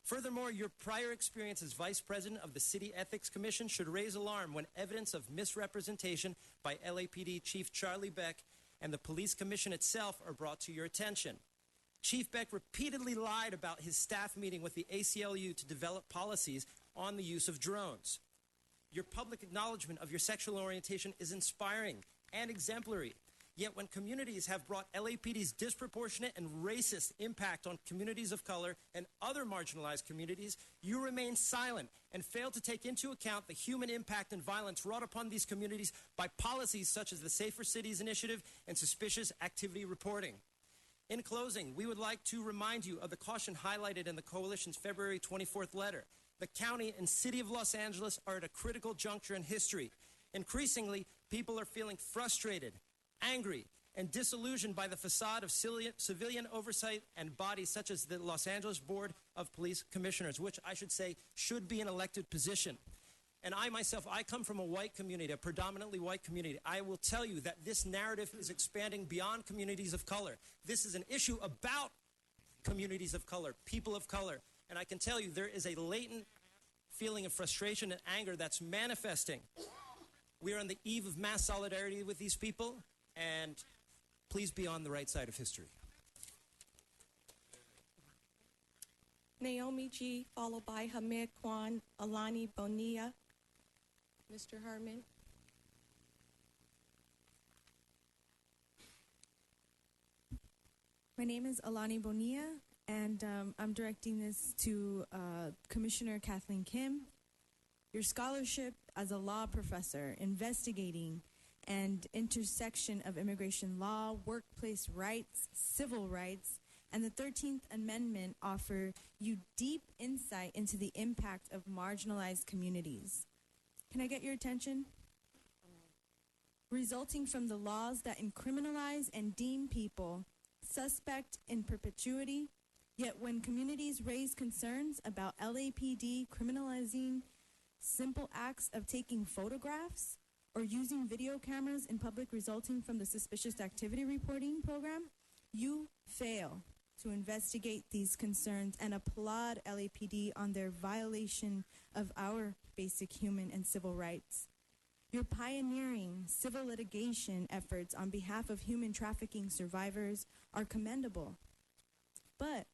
Furthermore, your prior experience as Vice President of the City Ethics Commission should raise alarm when evidence of misrepresentation by LAPD Chief Charlie Beck and the Police Commission itself are brought to your attention. Chief Beck repeatedly lied about his staff meeting with the ACLU to develop policies on the use of drones. Your public acknowledgement of your sexual orientation is inspiring and exemplary. Yet when communities have brought LAPD's disproportionate and racist impact on communities of color and other marginalized communities, you remain silent and fail to take into account the human impact and violence wrought upon these communities by policies such as the Safer Cities Initiative and suspicious activity reporting. In closing, we would like to remind you of the caution highlighted in the Coalition's February 24th letter. The county and city of Los Angeles are at a critical juncture in history. Increasingly, people are feeling frustrated, angry, and disillusioned by the facade of civilian oversight and bodies such as the Los Angeles Board of Police Commissioners, which I should say should be an elected position. And I myself, I come from a white community, a predominantly white community. I will tell you that this narrative is expanding beyond communities of color. This is an issue about communities of color, people of color. And I can tell you there is a latent feeling of frustration and anger that's manifesting. We are on the eve of mass solidarity with these people, and please be on the right side of history. Naomi G., followed by Hamid Kwan, Alani Bonilla. Mr. Herman. My name is Alani Bonilla, and I'm directing this to Commissioner Kathleen Kim. Your scholarship as a law professor investigating and intersection of immigration law, workplace rights, civil rights, and the 13th Amendment offer you deep insight into the impact of marginalized communities. Can I get your attention? Resulting from the laws that criminalize and deem people suspect in perpetuity, yet when communities raise concerns about LAPD criminalizing simple acts of taking photographs or using video cameras in public resulting from the suspicious activity reporting program, you fail to investigate these concerns and applaud LAPD on their violation of our basic human and civil rights. Your pioneering civil litigation efforts on behalf of human trafficking survivors are commendable. But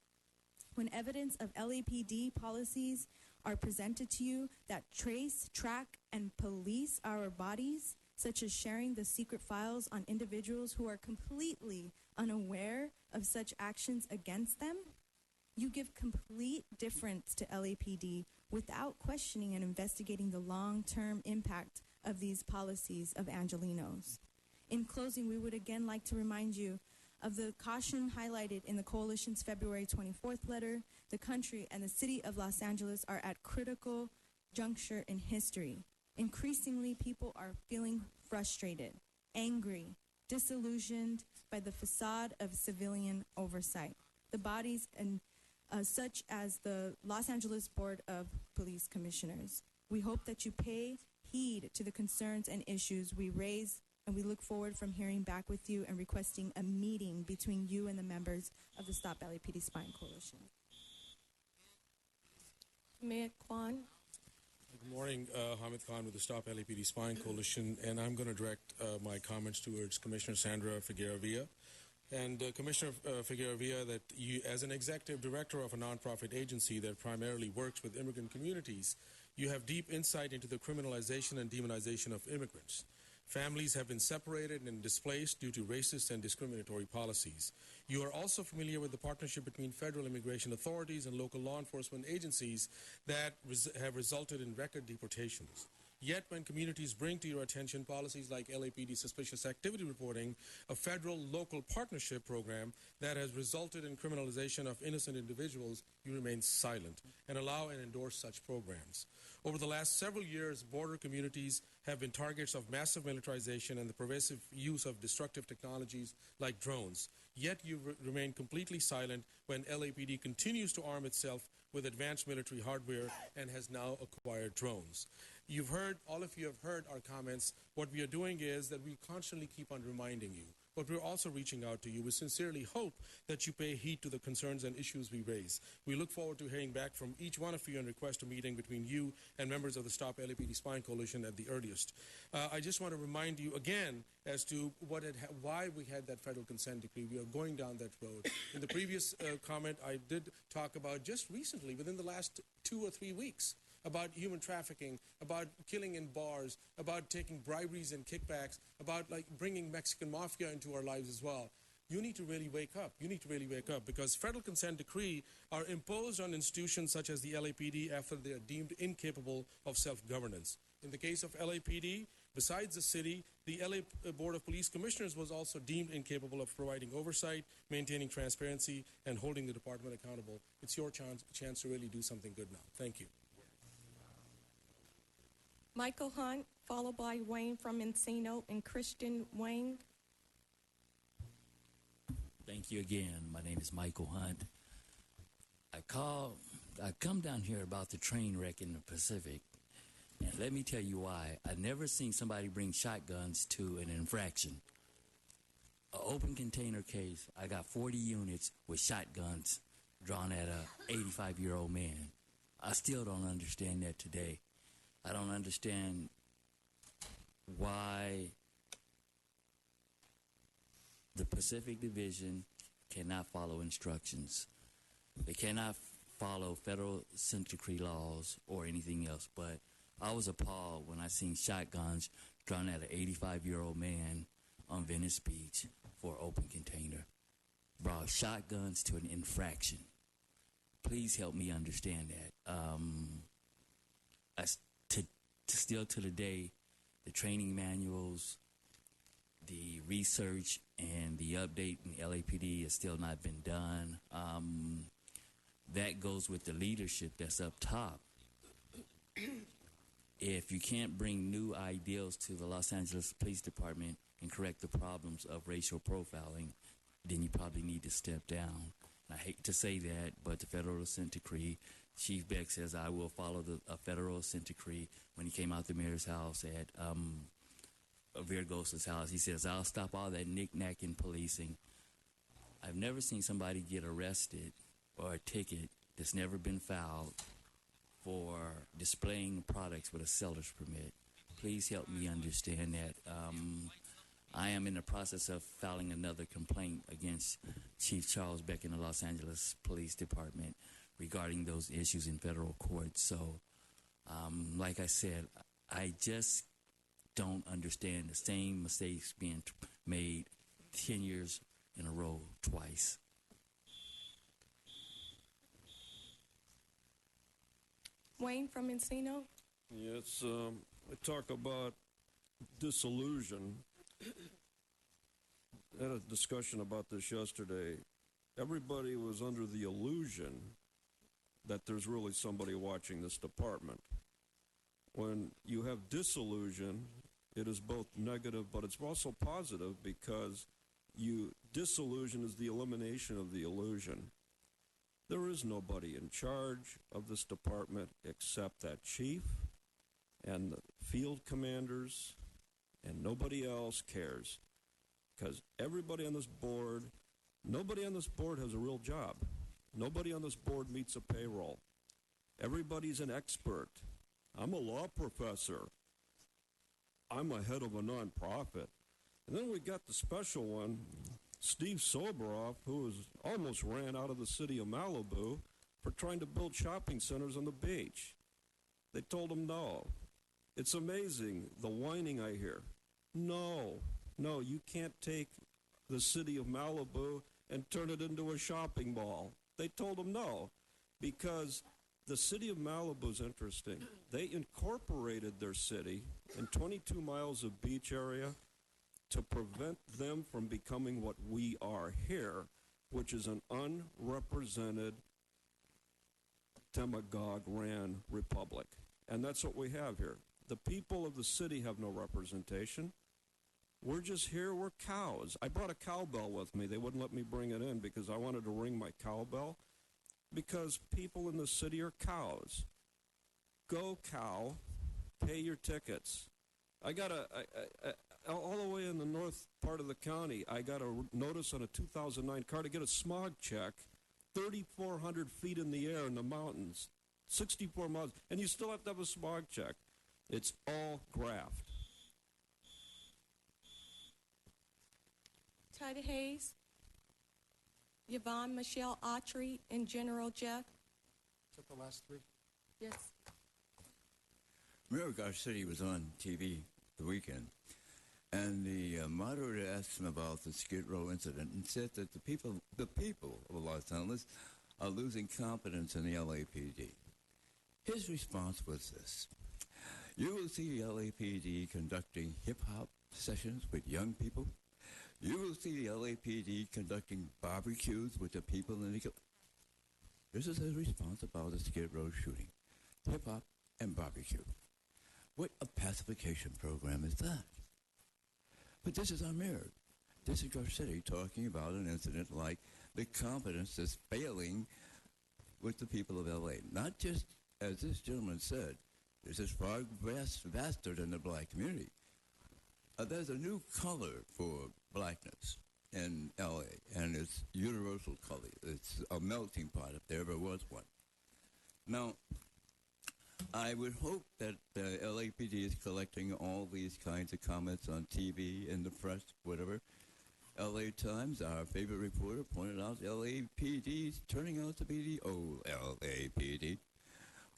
when evidence of LAPD policies are presented to you that trace, track, and police our bodies, such as sharing the secret files on individuals who are completely unaware of such actions against them, you give complete deference to LAPD without questioning and investigating the long-term impact of these policies of Angelenos. In closing, we would again like to remind you of the caution highlighted in the Coalition's February 24th letter. The country and the city of Los Angeles are at critical juncture in history. Increasingly, people are feeling frustrated, angry, disillusioned by the facade of civilian oversight. The bodies and such as the Los Angeles Board of Police Commissioners. We hope that you pay heed to the concerns and issues we raise and we look forward from hearing back with you and requesting a meeting between you and the members of the Stop LAPD Spying Coalition. Hamid Kwan. Good morning, Hamid Khan with the Stop LAPD Spying Coalition, and I'm going to direct my comments towards Commissioner Sandra Figueroa. And Commissioner Figueroa, that you, as an executive director of a nonprofit agency that primarily works with immigrant communities, you have deep insight into the criminalization and demonization of immigrants. Families have been separated and displaced due to racist and discriminatory policies. You are also familiar with the partnership between federal immigration authorities and local law enforcement agencies that have resulted in record deportations. Yet, when communities bring to your attention policies like LAPD suspicious activity reporting, a federal-local partnership program that has resulted in criminalization of innocent individuals, you remain silent and allow and endorse such programs. Over the last several years, border communities have been targets of massive militarization and the pervasive use of destructive technologies like drones. Yet you remain completely silent when LAPD continues to arm itself with advanced military hardware and has now acquired drones. You've heard, all of you have heard our comments. What we are doing is that we constantly keep on reminding you, but we're also reaching out to you. We sincerely hope that you pay heed to the concerns and issues we raise. We look forward to hearing back from each one of you and request a meeting between you and members of the Stop LAPD Spying Coalition at the earliest. I just want to remind you again as to why we had that federal consent decree. We are going down that road. In the previous comment, I did talk about just recently, within the last 2 or 3 weeks, about human trafficking, about killing in bars, about taking briberies and kickbacks, about like bringing Mexican mafia into our lives as well. You need to really wake up. You need to really wake up because federal consent decree are imposed on institutions such as the LAPD after they are deemed incapable of self-governance. In the case of LAPD, besides the city, the LA Board of Police Commissioners was also deemed incapable of providing oversight, maintaining transparency, and holding the department accountable. It's your chance to really do something good now. Thank you. Michael Hunt, followed by Wayne from Encino and Christian Wayne. Thank you again. My name is Michael Hunt. I come down here about the train wreck in the Pacific, and let me tell you why. I've never seen somebody bring shotguns to an infraction. An open container case, I got 40 units with shotguns drawn at a 85-year-old man. I still don't understand that today. I don't understand why the Pacific Division cannot follow instructions. They cannot follow federal consent decree laws or anything else. But I was appalled when I seen shotguns drawn at an 85-year-old man on Venice Beach for an open container. Brought shotguns to an infraction. Please help me understand that. Still to the day, the training manuals, the research, and the update in LAPD has still not been done. That goes with the leadership that's up top. If you can't bring new ideals to the Los Angeles Police Department and correct the problems of racial profiling, then you probably need to step down. And I hate to say that, but the federal consent decree, Chief Beck says, I will follow a federal consent decree. When he came out the mayor's house at Virgos's house, he says, I'll stop all that knick-knack in policing. I've never seen somebody get arrested or a ticket that's never been filed for displaying products with a seller's permit. Please help me understand that. I am in the process of filing another complaint against Chief Charles Beck in the Los Angeles Police Department regarding those issues in federal court. So, like I said, I just don't understand the same mistakes being made 10 years in a row twice. Wayne from Encino. Yes, I talk about disillusion. I had a discussion about this yesterday. Everybody was under the illusion that there's really somebody watching this department. When you have disillusion, it is both negative, but it's also positive because disillusion is the elimination of the illusion. There is nobody in charge of this department except that chief and the field commanders and nobody else cares. Because everybody on this board, nobody on this board has a real job. Nobody on this board meets a payroll. Everybody's an expert. I'm a law professor. I'm a head of a nonprofit. And then we got the special one, Steve Soboroff, who almost ran out of the city of Malibu for trying to build shopping centers on the beach. They told him no. It's amazing, the whining I hear. No, you can't take the city of Malibu and turn it into a shopping mall. They told him no, because the city of Malibu is interesting. They incorporated their city in 22 miles of beach area to prevent them from becoming what we are here, which is an unrepresented demagogue-ran republic. And that's what we have here. The people of the city have no representation. We're just here, we're cows. I brought a cowbell with me. They wouldn't let me bring it in because I wanted to ring my cowbell, because people in the city are cows. Go cow, pay your tickets. I got all the way in the north part of the county, I got a notice on a 2009 car to get a smog check, 3,400 feet in the air in the mountains, 64 miles, and you still have to have a smog check. It's all graft. Tida Hayes, Yvonne Michelle Autry, and General Jeff. Is that the last three? Yes. Mayor of our city was on TV the weekend, and the moderator asked him about the Skid Row incident and said that the people of Los Angeles are losing confidence in the LAPD. His response was this: you will see the LAPD conducting hip-hop sessions with young people. You will see the LAPD conducting barbecues with the people in the... This is his response about the Skid Row shooting. Hip-hop and barbecue. What a pacification program is that? But this is our mayor. This is our city talking about an incident like the confidence that's failing with the people of L.A. Not just, as this gentleman said, this is far vaster than the black community. There's a new color for blackness in L.A., and it's universal color. It's a melting pot if there ever was one. Now, I would hope that the LAPD is collecting all these kinds of comments on TV, in the press, whatever. L.A. Times, our favorite reporter, pointed out the LAPD is turning out to be the old LAPD,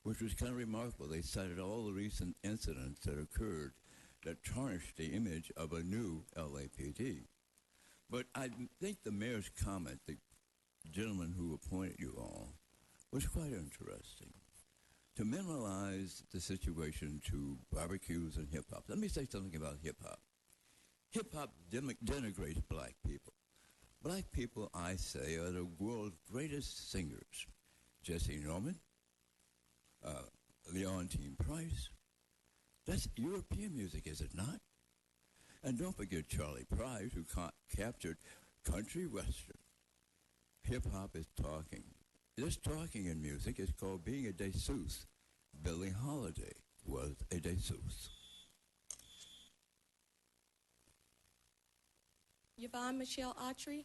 which was kind of remarkable. They cited all the recent incidents that occurred that tarnished the image of a new LAPD. But I think the mayor's comment, the gentleman who appointed you all, was quite interesting. To minimize the situation to barbecues and hip-hop. Let me say something about hip-hop. Hip-hop denigrates black people. Black people, I say, are the world's greatest singers. Jesse Norman, Leontine Price. That's European music, is it not? And don't forget Charlie Price, who captured country western. Hip-hop is talking. This talking in music is called being a Desus. Billie Holiday was a Desus. Yvonne Michelle Autry.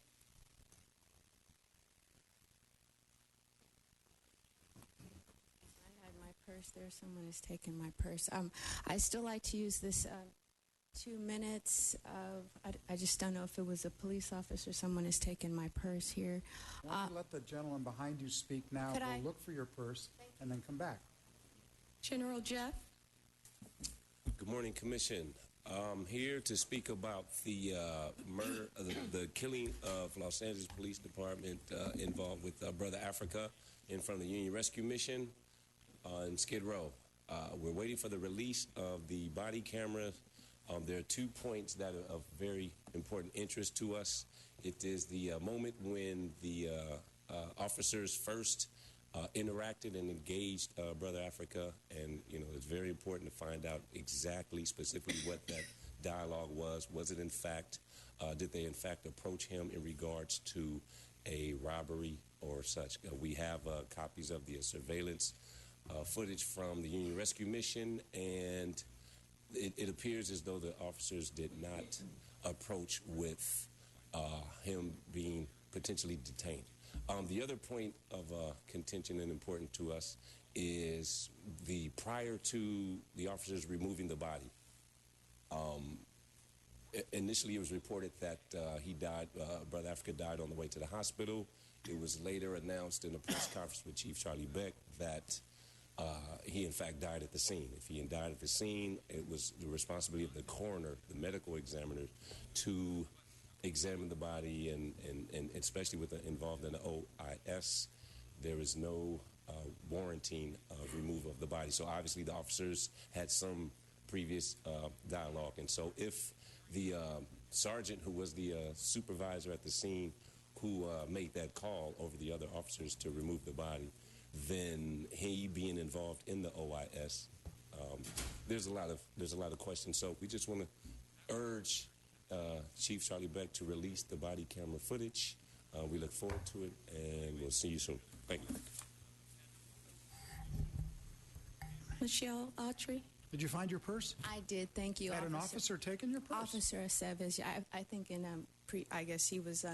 I had my purse there. Someone has taken my purse. I still like to use this 2 minutes of, I just don't know if it was a police officer. Someone has taken my purse here. Why don't you let the gentleman behind you speak now? Could Go I- look for your purse and then come back. General Jeff. Good morning, Commission. I'm here to speak about the murder, the killing of Los Angeles Police Department involved with Brother Africa in front of the Union Rescue Mission in Skid Row. We're waiting for the release of the body cameras. There are 2 points that are of very important interest to us. It is the moment when the officers first interacted and engaged Brother Africa, and it's very important to find out exactly, specifically what that dialogue was. Was it in fact, did they in fact approach him in regards to a robbery or such? We have copies of the surveillance footage from the Union Rescue Mission, and it appears as though the officers did not approach with him being potentially detained. The other point of contention and important to us is prior to the officers removing the body. Initially, it was reported that he died. Brother Africa died on the way to the hospital. It was later announced in a press conference with Chief Charlie Beck that he, in fact, died at the scene. If he died at the scene, it was the responsibility of the coroner, the medical examiner, to examine the body, and especially with the involved in the OIS, there is no warranting of removal of the body. So obviously the officers had some previous dialogue, and so if the sergeant who was the supervisor at the scene who made that call over the other officers to remove the body, then he being involved in the OIS, there's a lot of questions. So we just want to urge Chief Charlie Beck to release the body camera footage. We look forward to it, and we'll see you soon. Thank you. Michelle Autry. Did you find your purse? I did. Thank you. Had an officer taken your purse? Officer Aceves. I think I guess he was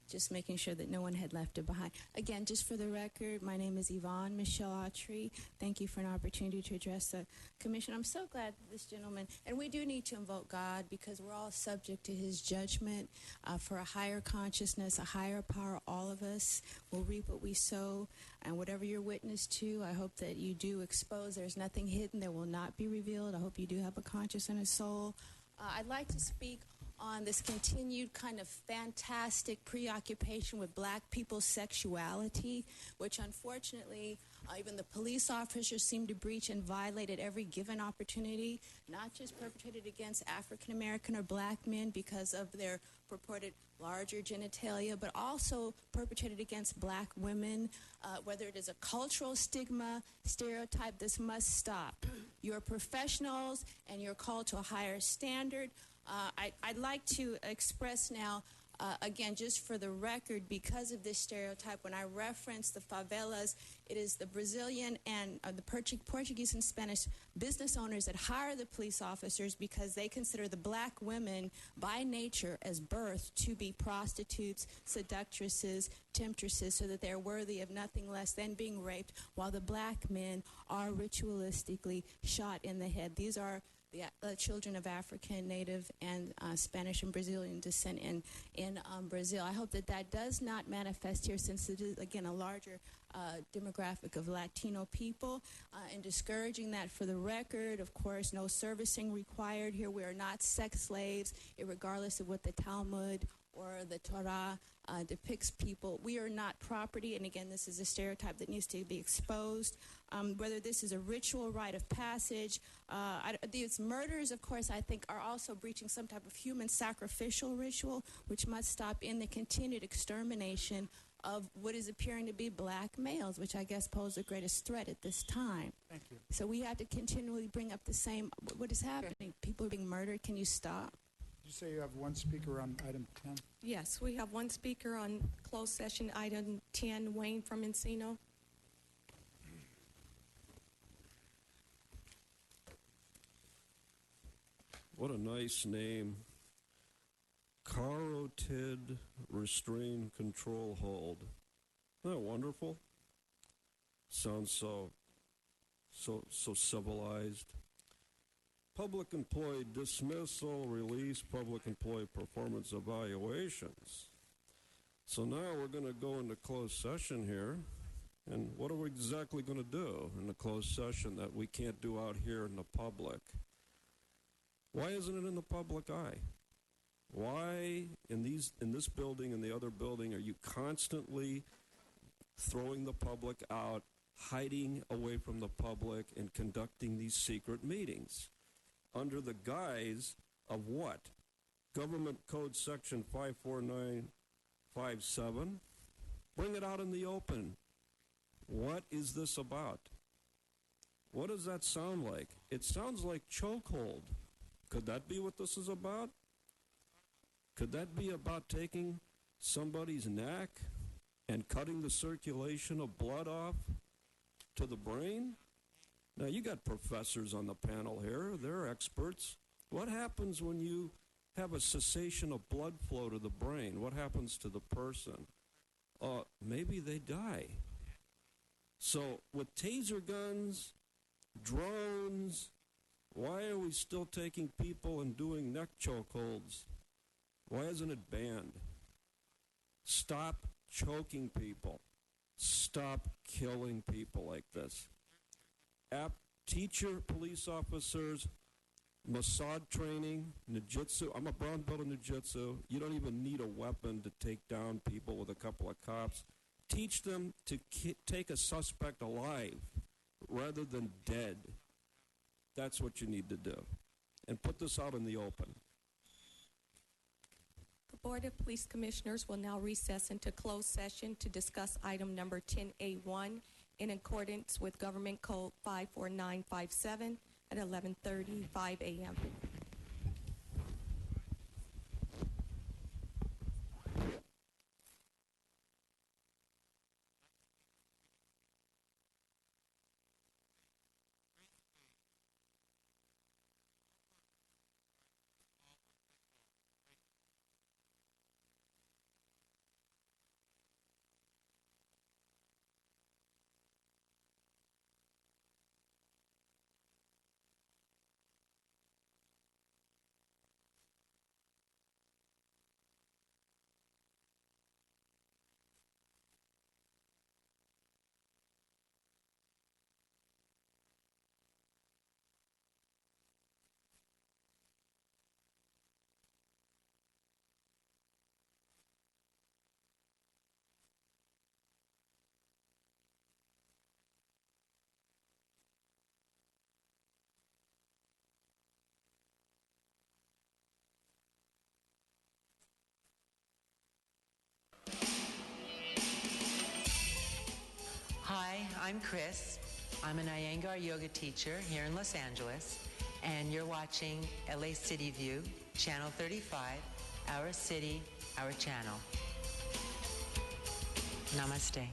just making sure that no one had left it behind. Again, just for the record, my name is Yvonne Michelle Autry. Thank you for an opportunity to address the commission. I'm so glad that this gentleman, and we do need to invoke God because we're all subject to his judgment for a higher consciousness, a higher power. All of us will reap what we sow. And whatever you're witness to, I hope that you do expose. There's nothing hidden that will not be revealed. I hope you do have a conscience and a soul. I'd like to speak on this continued kind of fantastic preoccupation with black people's sexuality, which unfortunately even the police officers seem to breach and violate at every given opportunity, not just perpetrated against African American or black men because of their purported larger genitalia, but also perpetrated against black women, whether it is a cultural stigma, stereotype. This must stop. You're professionals and you're called to a higher standard. I'd like to express now, again, just for the record, because of this stereotype, when I reference the favelas, it is the Brazilian and the Portuguese and Spanish business owners that hire the police officers because they consider the black women by nature as birth to be prostitutes, seductresses, temptresses, so that they're worthy of nothing less than being raped, while the black men are ritualistically shot in the head. These are the children of African, Native, and Spanish and Brazilian descent in Brazil. I hope that that does not manifest here, since it is, again, a larger demographic of Latino people, and discouraging that for the record. Of course, no servicing required here. We are not sex slaves, regardless of what the Talmud or the Torah depicts people. We are not property, and again, this is a stereotype that needs to be exposed. Whether this is a ritual rite of passage, these murders, of course, I think are also breaching some type of human sacrificial ritual, which must stop in the continued extermination of what is appearing to be black males, which I guess pose the greatest threat at this time. Thank you. So we have to continually bring up the same, what is happening? People are being murdered. Can you stop? Did you say you have one speaker on item 10? Yes, we have one speaker on closed session item 10, Wayne from Encino. What a nice name. Carotid Restrain Control Hold. Isn't that wonderful? Sounds so civilized. Public employee dismissal, release, public employee performance evaluations. So now we're going to go into closed session here. And what are we exactly going to do in the closed session that we can't do out here in the public? Why isn't it in the public eye? Why in this building and the other building are you constantly throwing the public out, hiding away from the public, and conducting these secret meetings? Under the guise of what? Government Code Section 54957? Bring it out in the open. What is this about? What does that sound like? It sounds like chokehold. Could that be what this is about? Could that be about taking somebody's neck and cutting the circulation of blood off to the brain? Now, you got professors on the panel here. They're experts. What happens when you have a cessation of blood flow to the brain? What happens to the person? Maybe they die. So with taser guns, drones, why are we still taking people and doing neck chokeholds? Why isn't it banned? Stop choking people. Stop killing people like this. Teacher, police officers, Mossad training, Jiu-Jitsu. I'm a brown belt in Jiu-Jitsu. You don't even need a weapon to take down people with a couple of cops. Teach them to take a suspect alive rather than dead. That's what you need to do. And put this out in the open. The Board of Police Commissioners will now recess into closed session to discuss item number 10A1 in accordance with Government Code 54957 at 11:35 a.m. Hi, I'm Chris. I'm an Iyengar yoga teacher here in Los Angeles, and you're watching LA City View, Channel 35, Our City, Our Channel. Namaste.